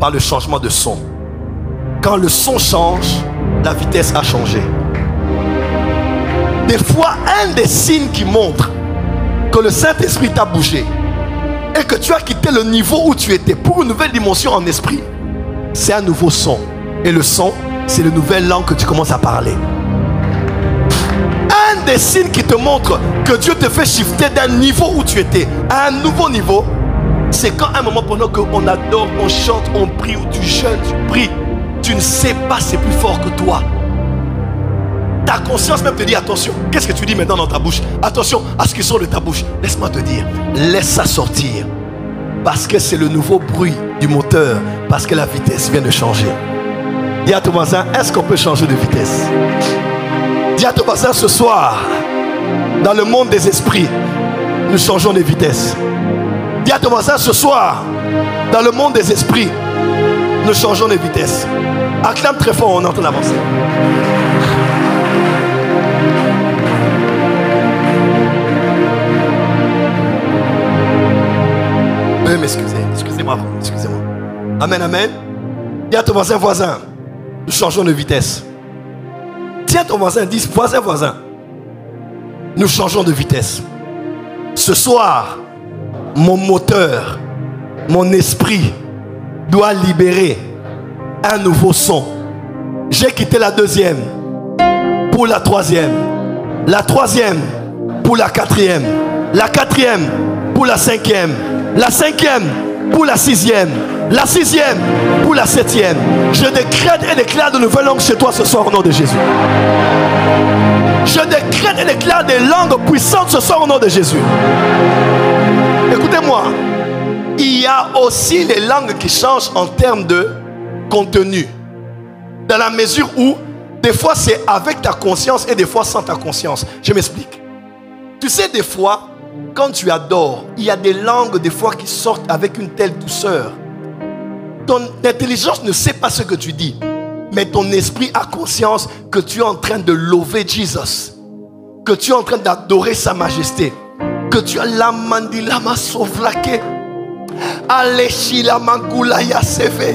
par le changement de son. Quand le son change, la vitesse a changé. Des fois, un des signes qui montre que le Saint-Esprit t'a bougé et que tu as quitté le niveau où tu étais pour une nouvelle dimension en esprit, c'est un nouveau son. Et le son, c'est la nouvelle langue que tu commences à parler. Un des signes qui te montre que Dieu te fait shifter d'un niveau où tu étais à un nouveau niveau, c'est quand à un moment pendant qu'on adore, on chante, on prie, ou tu jeûnes, tu pries, tu ne sais pas c'est plus fort que toi. Ta conscience même te dit attention, qu'est-ce que tu dis maintenant dans ta bouche? Attention à ce qui sort de ta bouche. Laisse-moi te dire, laisse ça sortir. Parce que c'est le nouveau bruit du moteur, parce que la vitesse vient de changer. Dis à ton voisin, est-ce qu'on peut changer de vitesse? Dis à ton voisin, ce soir, dans le monde des esprits, nous changeons de vitesse. Dis à ton voisin, ce soir, dans le monde des esprits, nous changeons de vitesse. Acclame très fort, on entend avancer. Veuillez m'excuser, excusez-moi. Amen, amen. Dis à ton voisin, nous changeons de vitesse. Dis à ton voisin, dis voisin, nous changeons de vitesse. Ce soir, mon moteur, mon esprit doit libérer un nouveau son. J'ai quitté la deuxième pour la troisième pour la quatrième pour la cinquième pour la sixième pour la septième. Je décrète et déclare de nouvelles langues chez toi ce soir au nom de Jésus. Je décrète et déclare des langues puissantes ce soir au nom de Jésus. Écoutez-moi, il y a aussi les langues qui changent en termes de contenu. Dans la mesure où des fois c'est avec ta conscience et des fois sans ta conscience. Je m'explique. Tu sais, des fois, quand tu adores, il y a des langues des fois qui sortent avec une telle douceur. Ton intelligence ne sait pas ce que tu dis, mais ton esprit a conscience que tu es en train de louer Jésus. que tu es en train d'adorer sa majesté, que tu as la mandilama sovlake, aleshi la mangula ya seve,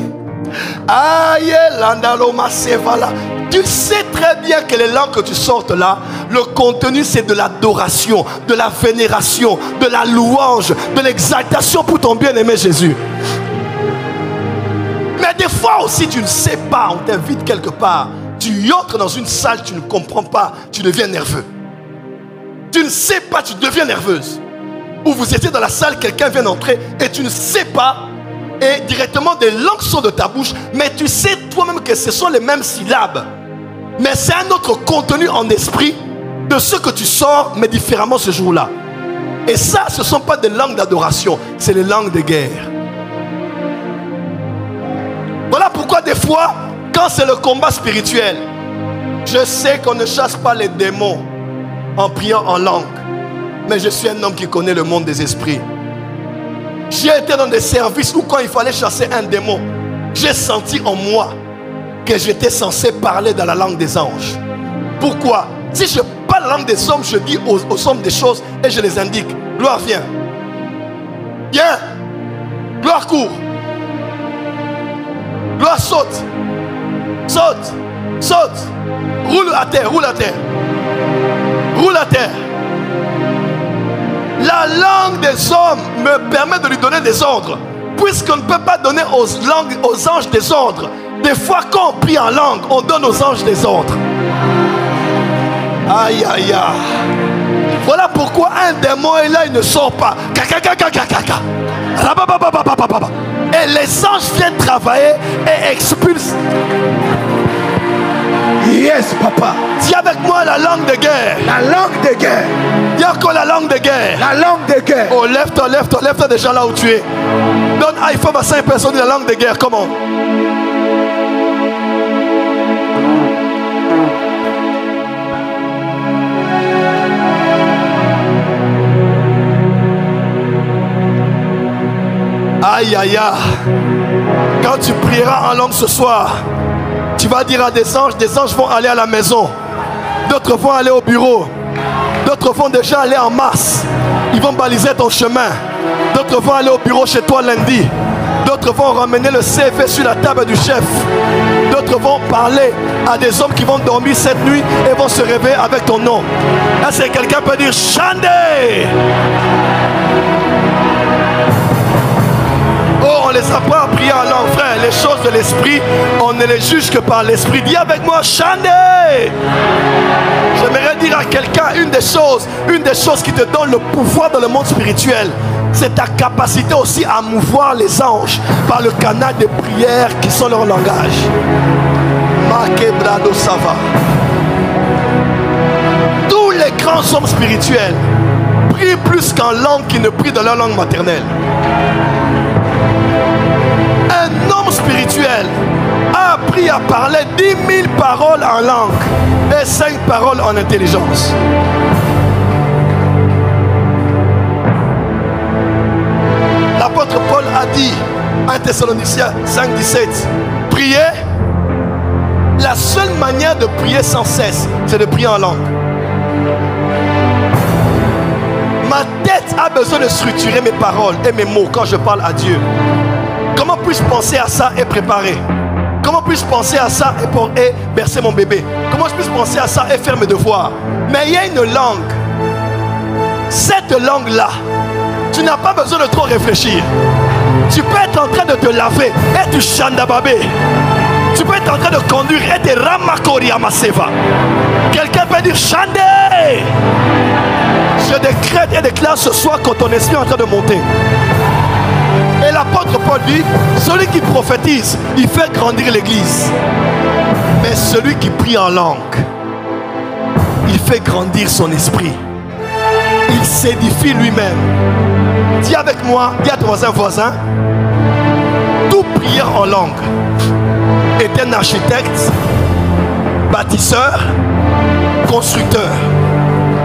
aye landaloma sevala. Tu sais très bien que les langues que tu sortes là, le contenu c'est de l'adoration, de la vénération, de la louange, de l'exaltation pour ton bien-aimé Jésus. Mais des fois aussi tu ne sais pas, on t'invite quelque part, tu entres dans une salle, tu ne comprends pas, tu deviens nerveux. Tu ne sais pas, tu deviens nerveuse. Ou vous étiez dans la salle, quelqu'un vient d'entrer et tu ne sais pas, et directement des langues sortent de ta bouche, mais tu sais toi-même que ce sont les mêmes syllabes. Mais c'est un autre contenu en esprit de ce que tu sors, mais différemment ce jour-là. Et ça, ce ne sont pas des langues d'adoration, c'est les langues de guerre. Voilà pourquoi des fois, quand c'est le combat spirituel, je sais qu'on ne chasse pas les démons en priant en langue. Mais je suis un homme qui connaît le monde des esprits. J'ai été dans des services où quand il fallait chasser un démon, j'ai senti en moi que j'étais censé parler dans la langue des anges. Pourquoi? Si je parle la langue des hommes, je dis aux hommes des choses et je les indique. Gloire vient. Viens. Gloire court. Gloire saute. Saute. Saute. Roule à terre. Roule à terre. Roule à terre. La langue des hommes me permet de lui donner des ordres. Puisqu'on ne peut pas donner aux anges des ordres. Des fois, quand on prie en langue, on donne aux anges des ordres. Aïe, aïe, aïe. Voilà pourquoi un démon est là, il ne sort pas. Et les anges viennent travailler et expulsent. Yes, papa. Dis avec moi la langue de guerre. La langue de guerre. Dis encore la langue de guerre. La langue de guerre. Oh, lève-toi, lève-toi, lève-toi déjà là où tu es. Donne iPhone à 5 personnes de la langue de guerre. Comment? Aïe, aïe, aïe. Quand tu prieras en langue ce soir, tu vas dire à des anges vont aller à la maison. D'autres vont aller au bureau. D'autres vont déjà aller en masse. Ils vont baliser ton chemin. D'autres vont aller au bureau chez toi lundi. D'autres vont ramener le CV sur la table du chef. D'autres vont parler à des hommes qui vont dormir cette nuit et vont se réveiller avec ton nom. Là, c'est quelqu'un peut dire Chandé. Oh, on les apprend à prier en langue, frère. Les choses de l'esprit, on ne les juge que par l'esprit. Dis avec moi, Chandé. J'aimerais dire à quelqu'un une des choses qui te donne le pouvoir dans le monde spirituel, c'est ta capacité aussi à mouvoir les anges par le canal de prière qui sont leur langage. Makebrado Sava. Tous les grands hommes spirituels prient plus qu'en langue qu'ils ne prient dans leur langue maternelle. Un homme spirituel a appris à parler 10 000 paroles en langue et 5 paroles en intelligence. L'apôtre Paul a dit, 1 Thessaloniciens 5, 17, priez. La seule manière de prier sans cesse, c'est de prier en langue. Ma tête a besoin de structurer mes paroles et mes mots quand je parle à Dieu. Comment puis-je penser à ça et préparer? Comment puis-je penser à ça et bercer mon bébé? Comment puis-je penser à ça et faire mes devoirs? Mais il y a une langue. Cette langue-là, tu n'as pas besoin de trop réfléchir. Tu peux être en train de te laver et tu chandababé. Tu peux être en train de conduire et te ramakori amaseva. Quelqu'un peut dire Chandé. Je décrète et déclare ce soir quand ton esprit est en train de monter. Et l'apôtre Paul dit, celui qui prophétise, il fait grandir l'église. Mais celui qui prie en langue, il fait grandir son esprit. Il s'édifie lui-même. Dis avec moi, dis à ton voisin, tout prière en langue est un architecte, bâtisseur, constructeur.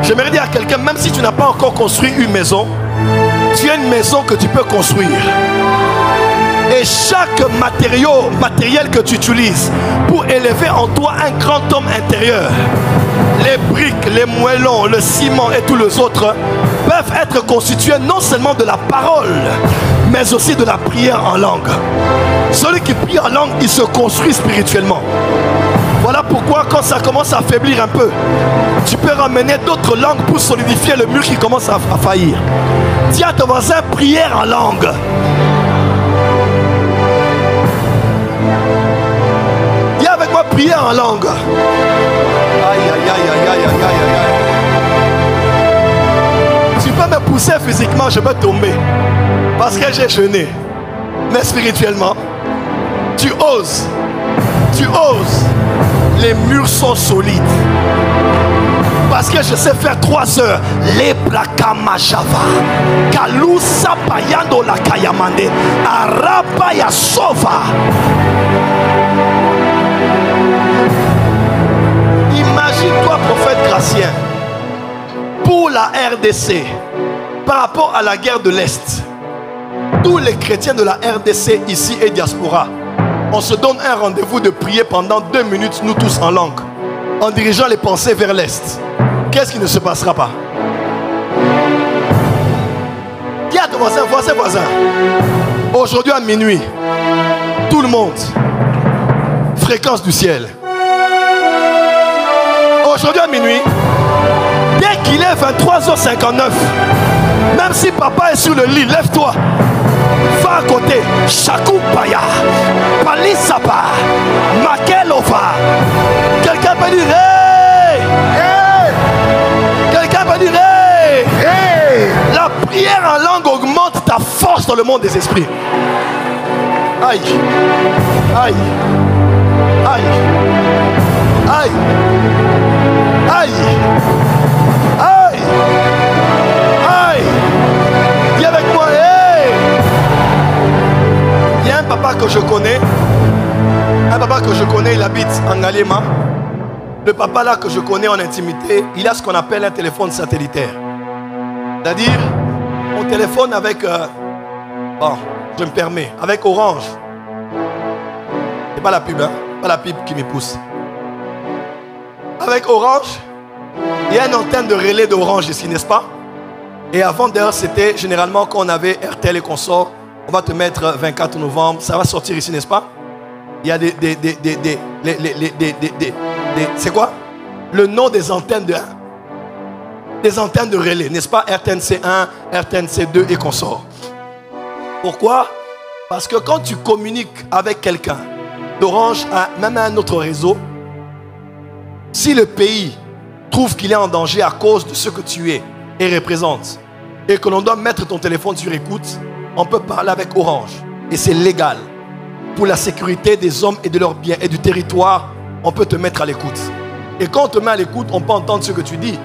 J'aimerais dire à quelqu'un, même si tu n'as pas encore construit une maison, tu as une maison que tu peux construire. Et chaque matériel que tu utilises pour élever en toi un grand homme intérieur, les briques, les moellons, le ciment et tous les autres peuvent être constitués non seulement de la parole, mais aussi de la prière en langue. Celui qui prie en langue, il se construit spirituellement. Voilà pourquoi quand ça commence à affaiblir un peu, tu peux ramener d'autres langues pour solidifier le mur qui commence à faillir. Dis à ton voisin, prière en langue. Dis avec moi, prière en langue. Aïe, aïe, aïe, aïe, aïe, aïe, aïe, aïe. Tu peux me pousser physiquement, je peux tomber. Parce que j'ai jeûné. Mais spirituellement, tu oses. Tu oses. Les murs sont solides. Parce que je sais faire 3 heures. Les plakamashava. Kalusa payando la kayamande. Araba ya sova. Imagine-toi, prophète Gratien, pour la RDC, par rapport à la guerre de l'Est, tous les chrétiens de la RDC ici et diaspora, on se donne un rendez-vous de prier pendant 2 minutes, nous tous en langue, en dirigeant les pensées vers l'Est. Qu'est-ce qui ne se passera pas? Dis à ton voisin, voisin, aujourd'hui à minuit, tout le monde, fréquence du ciel. Aujourd'hui à minuit, dès qu'il est 23h59, même si papa est sur le lit, lève-toi. Va à côté. Shakoupaya. Palisapa. Makelova. Quelqu'un peut dire hey! Hey! Quelqu'un peut dire hey! Hey! La prière en langue augmente ta force dans le monde des esprits. Aïe. Aïe. Aïe. Aïe. Aïe. Aïe. Aïe. Dis avec moi, hey! Il y a un papa que je connais. Un papa que je connais, il habite en Alema. Le papa là que je connais en intimité, il a ce qu'on appelle un téléphone satellitaire. C'est-à-dire, on téléphone avec... bon, je me permets, avec Orange. C'est pas la pub, hein? Pas la pub qui me pousse. Avec Orange, il y a une antenne de relais d'Orange ici, n'est-ce pas? Et avant d'ailleurs, c'était généralement quand on avait RTL et consorts, on va te mettre 24 novembre, ça va sortir ici, n'est-ce pas? Il y a c'est quoi? Le nom des antennes des antennes de relais, n'est-ce pas? RTNC1, RTNC2 et consorts. Pourquoi? Parce que quand tu communiques avec quelqu'un d'Orange, même à un autre réseau, si le pays trouve qu'il est en danger à cause de ce que tu es et représentes, et que l'on doit mettre ton téléphone sur écoute, on peut parler avec Orange. Et c'est légal. Pour la sécurité des hommes et de leurs biens et du territoire, on peut te mettre à l'écoute. Et quand on te met à l'écoute, on peut entendre ce que tu dis.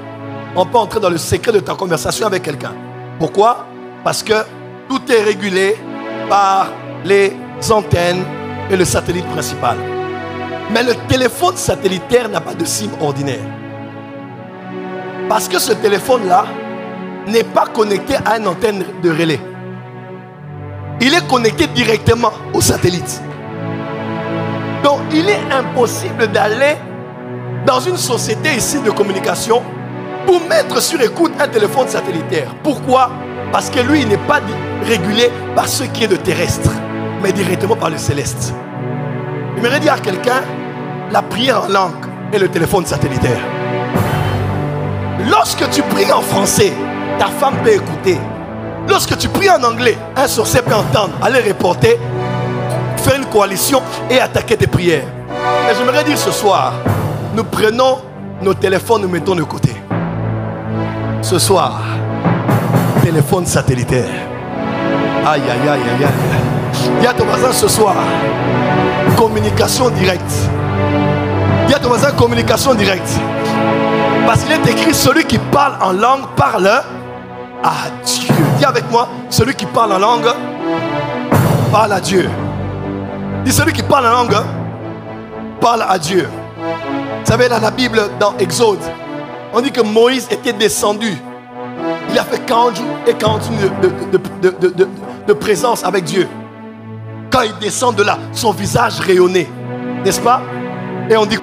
On peut entrer dans le secret de ta conversation avec quelqu'un. Pourquoi? Parce que tout est régulé par les antennes et le satellite principal. Mais le téléphone satellitaire n'a pas de SIM ordinaire. Parce que ce téléphone-là n'est pas connecté à une antenne de relais. Il est connecté directement au satellite. Donc il est impossible d'aller dans une société ici de communication pour mettre sur écoute un téléphone satellitaire. Pourquoi? Parce que lui, il n'est pas régulé par ce qui est de terrestre, mais directement par le céleste. J'aimerais dire à quelqu'un, la prière en langue et le téléphone satellitaire. Lorsque tu pries en français, ta femme peut écouter. Lorsque tu pries en anglais, un sorcier peut entendre, aller reporter, faire une coalition et attaquer tes prières. Et j'aimerais dire ce soir, nous prenons nos téléphones, nous mettons de côté. Ce soir, téléphone satellitaire. Aïe, aïe, aïe, aïe, aïe. Dis à ton voisin ce soir, communication directe. Dis à ton voisin, communication directe. Parce qu'il est écrit, celui qui parle en langue parle à Dieu. Dis avec moi, celui qui parle en langue parle à Dieu. Dis, celui qui parle en langue parle à Dieu. Vous savez, dans la Bible, dans Exode, on dit que Moïse était descendu. Il a fait 40 jours et 40 jours de présence avec Dieu. Quand il descend de là, son visage rayonnait. N'est-ce pas? Et on dit...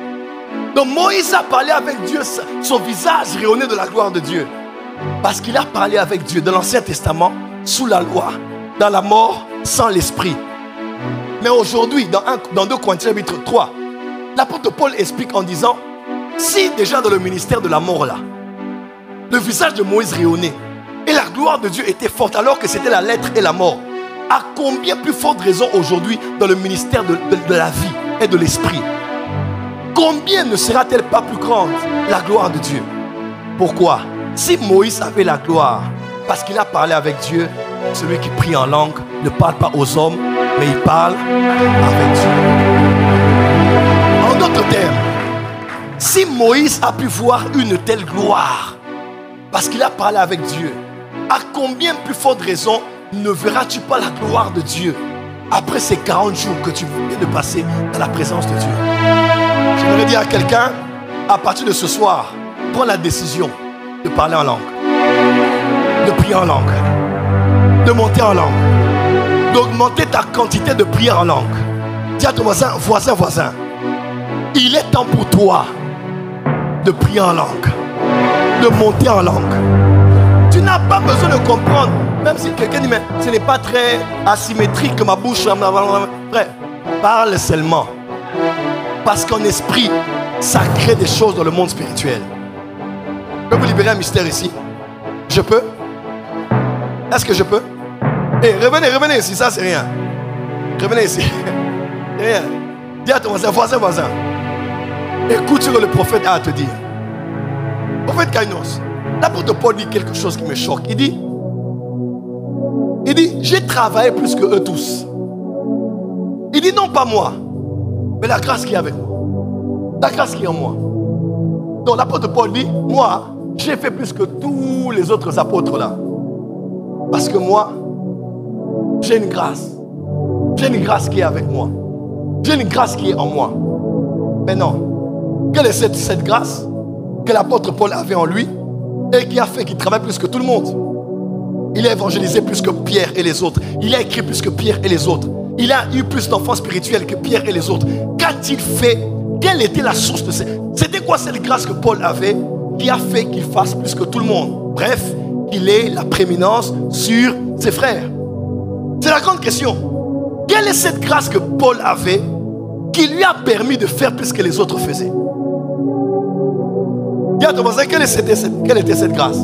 Donc Moïse a parlé avec Dieu, son visage rayonnait de la gloire de Dieu. Parce qu'il a parlé avec Dieu dans l'Ancien Testament, sous la loi, dans la mort, sans l'esprit. Mais aujourd'hui, dans 2 Corinthiens chapitre 3, l'apôtre Paul explique en disant, si déjà dans le ministère de la mort là, le visage de Moïse rayonnait et la gloire de Dieu était forte alors que c'était la lettre et la mort, à combien plus forte raison aujourd'hui dans le ministère de la vie et de l'esprit? Combien ne sera-t-elle pas plus grande la gloire de Dieu? Pourquoi? Si Moïse avait la gloire, parce qu'il a parlé avec Dieu, celui qui prie en langue ne parle pas aux hommes, mais il parle avec Dieu. En d'autres termes, si Moïse a pu voir une telle gloire, parce qu'il a parlé avec Dieu, à combien plus forte raison ne verras-tu pas la gloire de Dieu après ces 40 jours que tu viens de passer dans la présence de Dieu? J'aimerais dire à quelqu'un, à partir de ce soir, prends la décision de parler en langue, de prier en langue, de monter en langue, d'augmenter ta quantité de prière en langue. Dis à ton voisin, voisin, il est temps pour toi de prier en langue, de monter en langue. Tu n'as pas besoin de comprendre, même si quelqu'un dit, mais ce n'est pas très asymétrique que ma bouche... Frère, parle seulement. Parce qu'en esprit, ça crée des choses dans le monde spirituel. Je peux vous libérer un mystère ici? Je peux? Est-ce que je peux? Revenez ici, ça c'est rien. Revenez ici. Rien. Dis à ton voisin. Écoute ce que le prophète a à te dire. Prophète Kainos, l'apôtre Paul dit quelque chose qui me choque. Il dit, j'ai travaillé plus que eux tous. Il dit, non pas moi, mais la grâce qui est avec moi. La grâce qui est en moi. Donc l'apôtre Paul dit, moi, j'ai fait plus que tous les autres apôtres là. Parce que moi, j'ai une grâce. J'ai une grâce qui est avec moi. J'ai une grâce qui est en moi. Mais non. Quelle est cette grâce que l'apôtre Paul avait en lui et qui a fait qu'il travaille plus que tout le monde? Il a évangélisé plus que Pierre et les autres. Il a écrit plus que Pierre et les autres. Il a eu plus d'enfants spirituels que Pierre et les autres. Qu'a-t-il fait? Quelle était la source de cette... C'était quoi cette grâce que Paul avait qui a fait qu'il fasse plus que tout le monde? Bref, qu'il ait la prééminence sur ses frères. C'est la grande question. Quelle est cette grâce que Paul avait qui lui a permis de faire plus que les autres faisaient? Dis à ton voisin, quelle était cette grâce?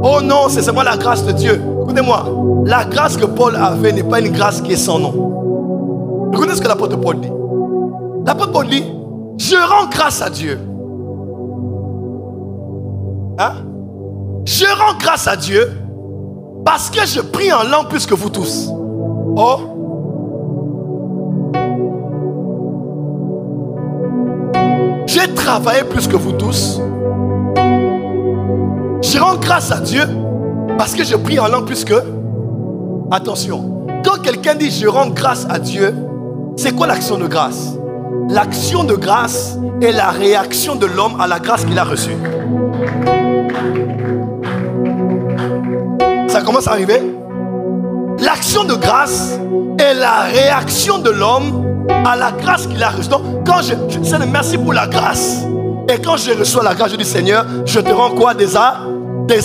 Oh non, c'est seulement la grâce de Dieu. Écoutez-moi, la grâce que Paul avait n'est pas une grâce qui est sans nom. Écoutez ce que l'apôtre Paul dit. L'apôtre Paul dit, je rends grâce à Dieu. Hein? Je rends grâce à Dieu parce que je prie en langue plus que vous tous. Oh. J'ai travaillé plus que vous tous. Je rends grâce à Dieu parce que je prie en langue plus que... Attention, quand quelqu'un dit je rends grâce à Dieu, c'est quoi l'action de grâce? L'action de grâce est la réaction de l'homme à la grâce qu'il a reçue. Ça commence à arriver. L'action de grâce est la réaction de l'homme à la grâce qu'il a reçue. Donc, quand je Seigneur, merci pour la grâce. Et quand je reçois la grâce, je dis Seigneur, je te rends quoi? Des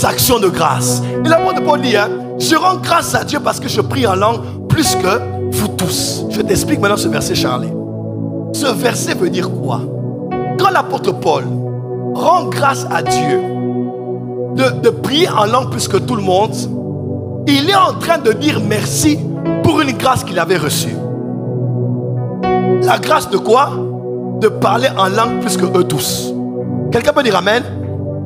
actions de grâce. Et l'apôtre Paul dit, je rends grâce à Dieu parce que je prie en langue plus que vous tous. Je t'explique maintenant ce verset, Charlie. Ce verset veut dire quoi? Quand l'apôtre Paul rend grâce à Dieu de prier en langue plus que tout le monde, il est en train de dire merci pour une grâce qu'il avait reçue. La grâce de quoi? De parler en langue plus que eux tous. Quelqu'un peut dire amen?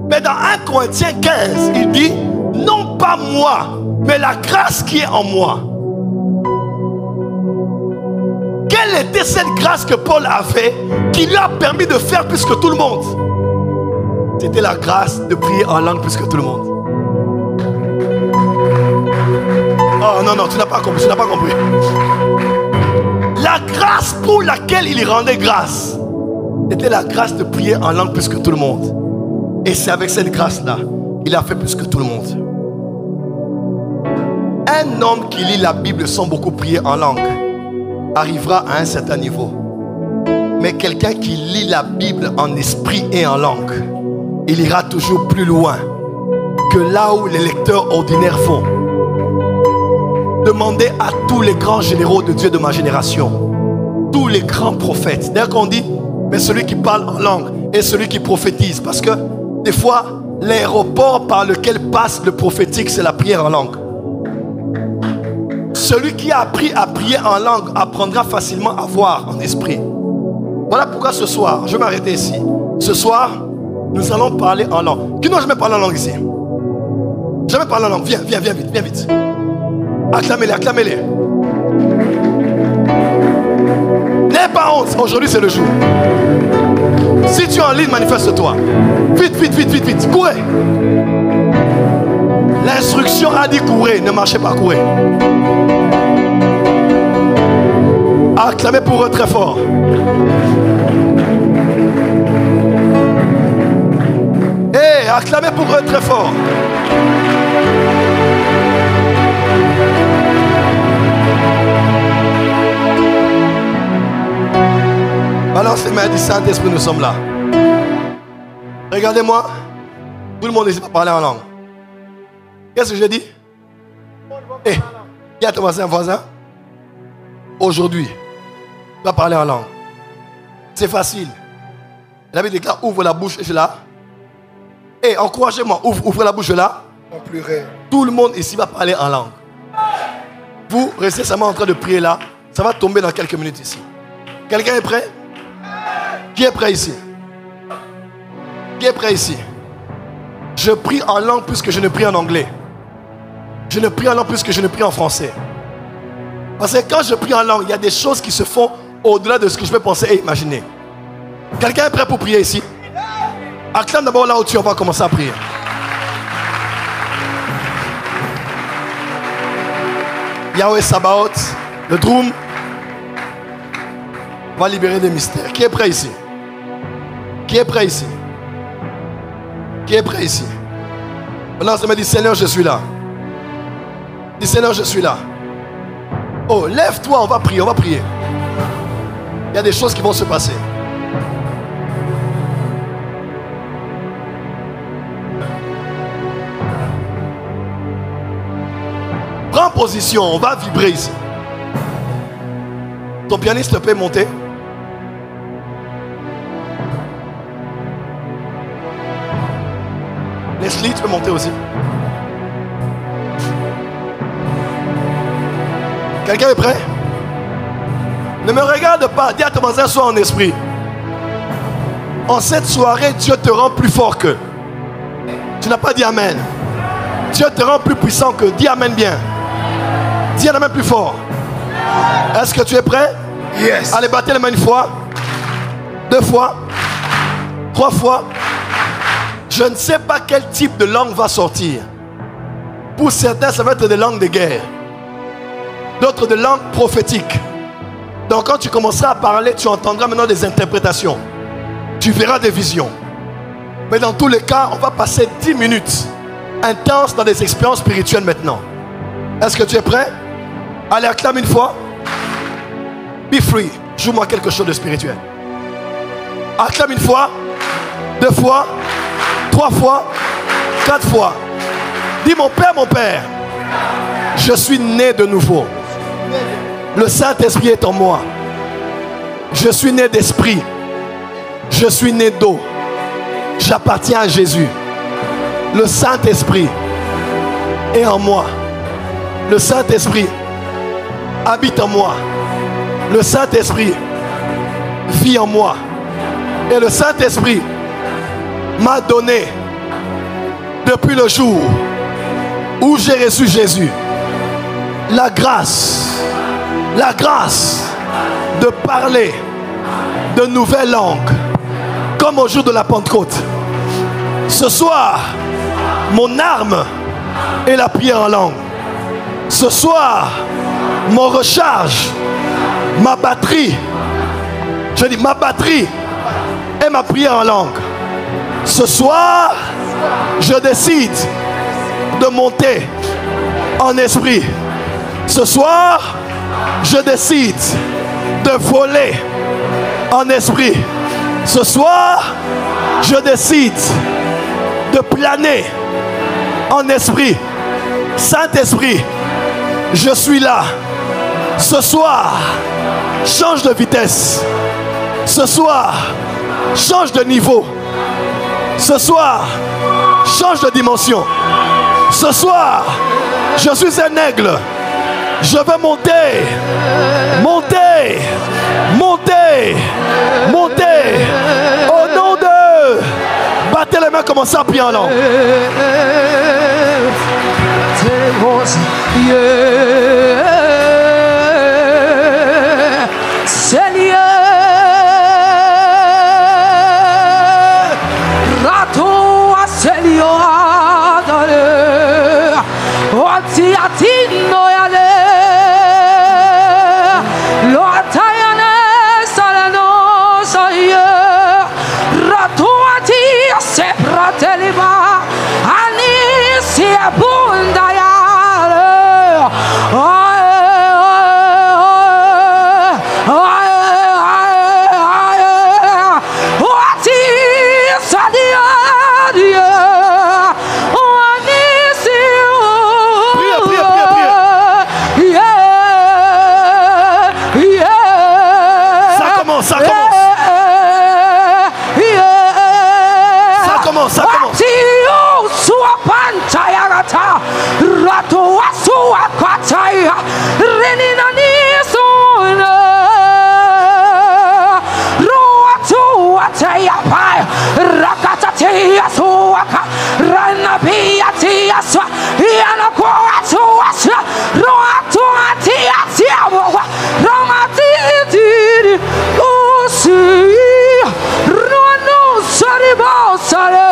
Mais dans 1 Corinthiens 15, il dit, non pas moi, mais la grâce qui est en moi. Quelle était cette grâce que Paul avait qui lui a permis de faire plus que tout le monde? C'était la grâce de prier en langue plus que tout le monde. Oh non, tu n'as pas compris, La grâce pour laquelle il rendait grâce, c'était la grâce de prier en langue plus que tout le monde. Et c'est avec cette grâce-là qu'il a fait plus que tout le monde. Un homme qui lit la Bible sans beaucoup prier en langue arrivera à un certain niveau. Mais quelqu'un qui lit la Bible en esprit et en langue, il ira toujours plus loin que là où les lecteurs ordinaires vont. Demandez à tous les grands généraux de Dieu de ma génération, tous les grands prophètes. D'ailleurs qu'on dit, mais celui qui parle en langue et celui qui prophétise. Parce que des fois, l'aéroport par lequel passe le prophétique, c'est la prière en langue. Celui qui a appris à prier en langue apprendra facilement à voir en esprit. Voilà pourquoi ce soir, je vais m'arrêter ici. Ce soir, nous allons parler en langue. Qui n'a jamais parlé en langue ici? Jamais parlé en langue. Viens, viens, viens vite, viens vite. Acclamez-les, acclamez-les. N'aie pas honte, aujourd'hui c'est le jour. Si tu es en ligne, manifeste-toi. Vite, vite, vite, vite, vite. Courez. L'instruction a dit courez, ne marchez pas, courez. Acclamez pour eux très fort. Hey, acclamez pour eux très fort. Balance les mains du Saint-Esprit, nous sommes là. Regardez-moi. Tout le monde ici va parler en langue. Qu'est-ce que j'ai dit? Eh, dis à ton voisin. Aujourd'hui, tu vas parler en langue. C'est facile. La Bible déclare, ouvre la bouche, je là. Eh, encouragez-moi, ouvrez la bouche là. Tout le monde ici va parler en langue. Vous restez seulement en train de prier là. Ça va tomber dans quelques minutes ici. Quelqu'un est prêt? Qui est prêt ici? Qui est prêt ici? Je prie en langue plus que je ne prie en anglais. Je ne prie en langue plus que je ne prie en français. Parce que quand je prie en langue, il y a des choses qui se font au-delà de ce que je peux penser et imaginer. Quelqu'un est prêt pour prier ici? Acclame d'abord là où tu es, on va commencer à prier. Yahweh Sabaoth, le drum va libérer des mystères. Qui est prêt ici? Qui est prêt ici? Qui est prêt ici? Maintenant, ça me dit, Seigneur, je suis là. Dis, Seigneur, je suis là. Oh, lève-toi, on va prier, on va prier. Il y a des choses qui vont se passer. Prends position, on va vibrer ici. Ton pianiste peut monter. Leslie, tu peux monter aussi. Quelqu'un est prêt? Ne me regarde pas, dis à ton voisin, sois en esprit. En cette soirée, Dieu te rend plus fort que. Tu n'as pas dit amen. Dieu te rend plus puissant que. Dis amen bien. Dis amen plus fort. Est-ce que tu es prêt? Yes. Allez, battez les mains une fois, 2 fois, 3 fois. Je ne sais pas quel type de langue va sortir. Pour certains, ça va être des langues de guerre. D'autres de langues prophétiques. Donc quand tu commenceras à parler, tu entendras maintenant des interprétations. Tu verras des visions. Mais dans tous les cas, on va passer 10 minutes intenses dans des expériences spirituelles maintenant. Est-ce que tu es prêt? Allez, acclame une fois. Be free. Joue-moi quelque chose de spirituel. Acclame une fois, 2 fois, 3 fois, 4 fois. Dis, mon Père, je suis né de nouveau. Le Saint-Esprit est en moi. Je suis né d'esprit. Je suis né d'eau. J'appartiens à Jésus. Le Saint-Esprit est en moi. Le Saint-Esprit habite en moi. Le Saint-Esprit vit en moi. Et le Saint-Esprit m'a donné, depuis le jour où j'ai reçu Jésus, la grâce de parler de nouvelles langues, comme au jour de la Pentecôte. Ce soir, mon arme est la prière en langue. Ce soir, mon recharge, ma batterie, je dis ma batterie est ma prière en langue. Ce soir, je décide de monter en esprit. Ce soir, je décide de voler en esprit. Ce soir, je décide de planer en esprit. Saint-Esprit, je suis là. Ce soir, change de vitesse. Ce soir, change de niveau. Ce soir, change de dimension. Ce soir, je suis un aigle. Je veux monter, monter, monter, monter. Au nom de... Battez les mains, commencez à prier en langue. Seigneur, rato a Seigneur, oti atino yale, lo atayane salano soye, rato ati se pratelima, ani si abunda yale. Rato asua kwataya renina nisuna roatu ataya pai rakatatia suaka ranabia tia swa yana kwatu aswa roatu atia tiawa romati tiri usi rono saribo sare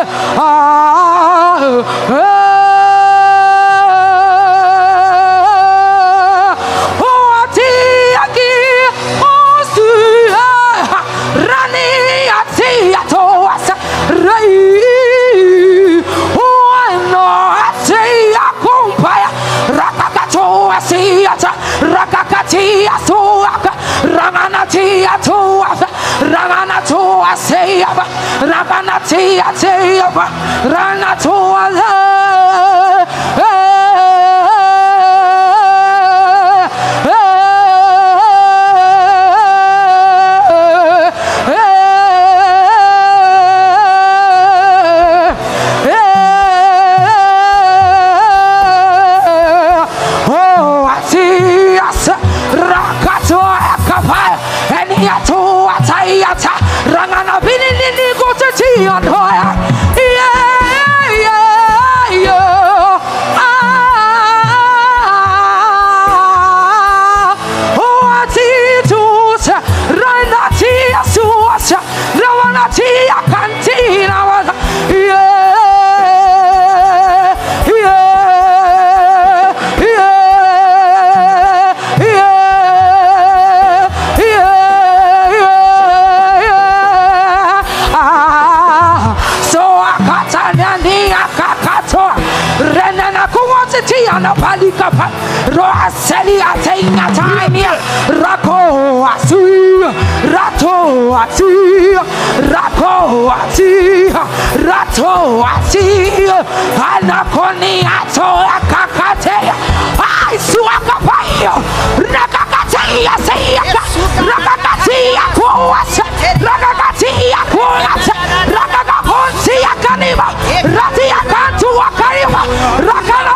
Rakakatia suaka, Ramanatia tuafa, Ramanatua sayaba, Ramanatia sayaba, Ranatua. Rangana binini go to tea on fire. Yeah, yeah, yeah. Oh, Titus, Ranatia Suasa, Ravanatia Cantina. Yeah, yeah, yeah, yeah. Tiana Palikapa, Roaseli Atena Tania, Rako Atu, Rato Atu, Rako Atu, Rato Atu, Anaconi Ato Kakatea, I Suakapaio, Rakakatea, Rakakatea, Kuasa, Rakakatea, Kuasa, Rakakapontia Kaniva, Ratia Kantua Kariva, Rakana.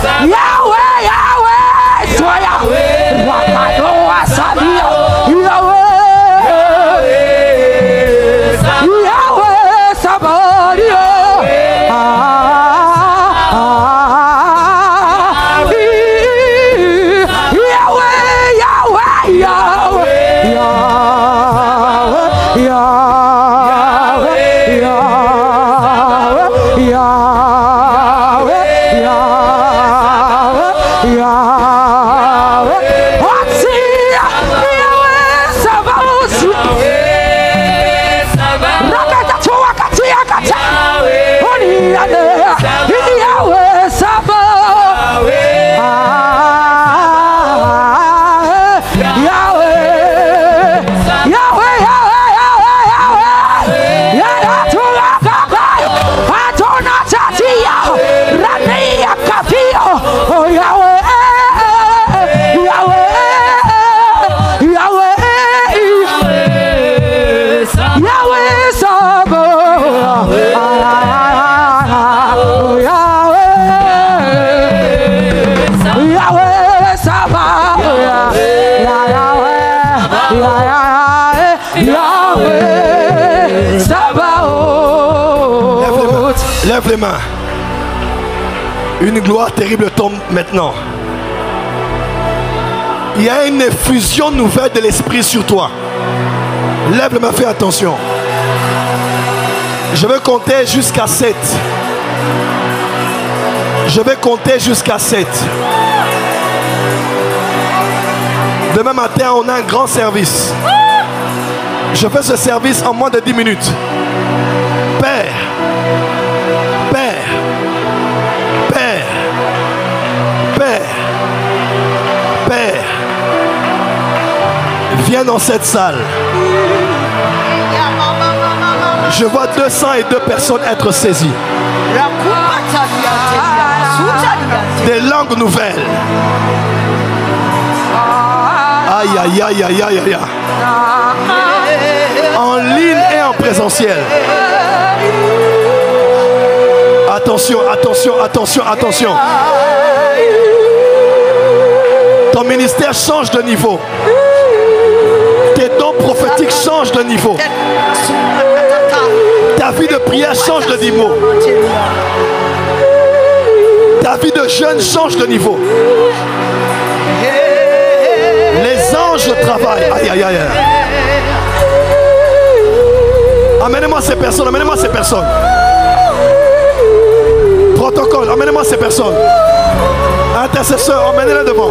Yahweh, Yahweh, sois Yahweh. Rakanoa Sabia, Yahweh, Yahweh, Sabario. Lève les mains. Une gloire terrible tombe maintenant. Il y a une effusion nouvelle de l'esprit sur toi. Lève les mains, fais attention. Je vais compter jusqu'à 7. Je vais compter jusqu'à 7. Demain matin, on a un grand service. Je fais ce service en moins de 10 minutes. Père, Père, Père, Père, Père, viens dans cette salle. Je vois 202 personnes être saisies. Des langues nouvelles. Aïe, aïe, aïe, aïe, aïe, aïe. En ligne et en présentiel. Attention, attention, attention, attention. Ton ministère change de niveau. Tes dons prophétiques changent de niveau. Ta vie de prière change de niveau. Ta vie de jeûne change de niveau. Les anges travaillent. Aïe, aïe, aïe. Amenez-moi ces personnes, amenez-moi ces personnes. Protocole, amenez-moi ces personnes. Intercesseur, emmenez-les devant.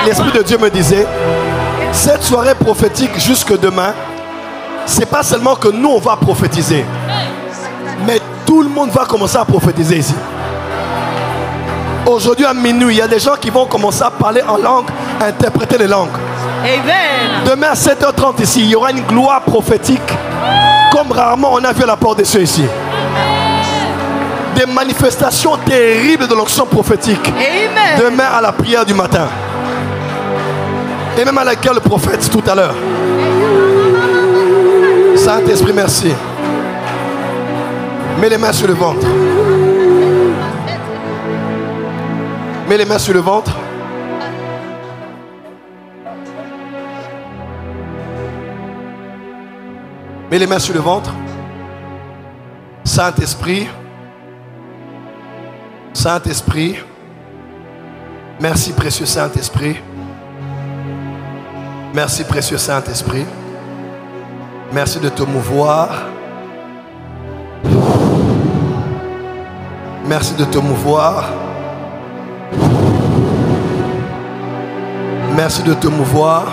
L'Esprit de Dieu me disait, cette soirée prophétique jusque demain, c'est pas seulement que nous on va prophétiser, mais tout le monde va commencer à prophétiser ici. Aujourd'hui à minuit, il y a des gens qui vont commencer à parler en langue, à interpréter les langues. Amen. Demain à 7h30 ici, il y aura une gloire prophétique comme rarement on a vu à la porte des cieux ici. Des manifestations terribles de l'onction prophétique. Amen. Demain à la prière du matin. Et même à laquelle le prophète tout à l'heure. Saint-Esprit, merci. Mets les mains sur le ventre. Mets les mains sur le ventre. Mets les mains sur le ventre. Saint-Esprit. Saint-Esprit. Merci précieux Saint-Esprit. Merci précieux Saint-Esprit. Merci de te mouvoir. Merci de te mouvoir. Merci de te mouvoir.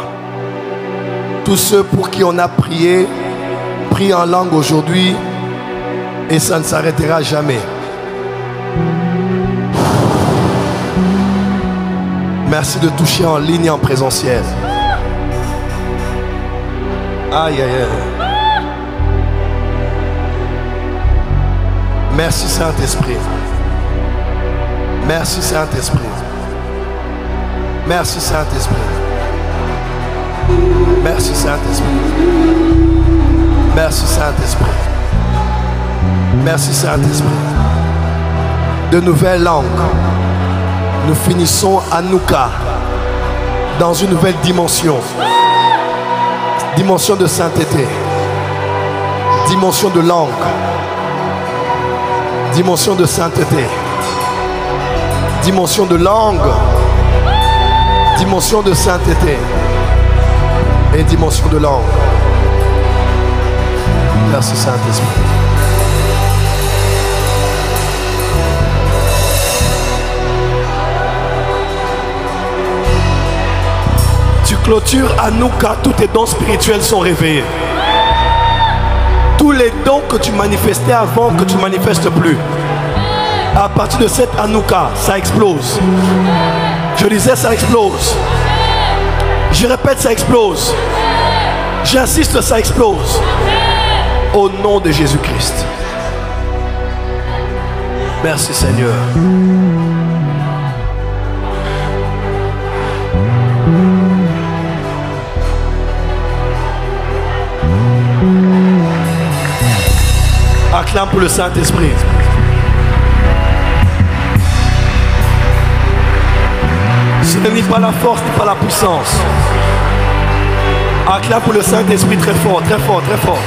Tous ceux pour qui on a prié, prie en langue aujourd'hui et ça ne s'arrêtera jamais. Merci de toucher en ligne et en présentiel. Aïe, aïe, aïe. Merci Saint-Esprit. Merci Saint-Esprit. Merci Saint-Esprit. Merci Saint-Esprit. Merci Saint-Esprit. Merci Saint-Esprit. De nouvelles langues. Nous finissons à Nouka dans une nouvelle dimension. Dimension de sainteté. Dimension de langue. Dimension de sainteté. Dimension de langue. Dimension de sainteté. Et dimension de langue. Merci Saint-Esprit. Tu clôtures à Nouka, tous tes dons spirituels sont réveillés. Tous les dons que tu manifestais avant, que tu ne manifestes plus. À partir de cette Hanouka, ça explose. Je disais, ça explose. Je répète, ça explose. J'insiste, ça explose. Au nom de Jésus-Christ. Merci Seigneur. Acclame pour le Saint-Esprit. Ce n'est ni pas la force, ni pas la puissance. Acclame pour le Saint-Esprit très fort, très fort, très fort.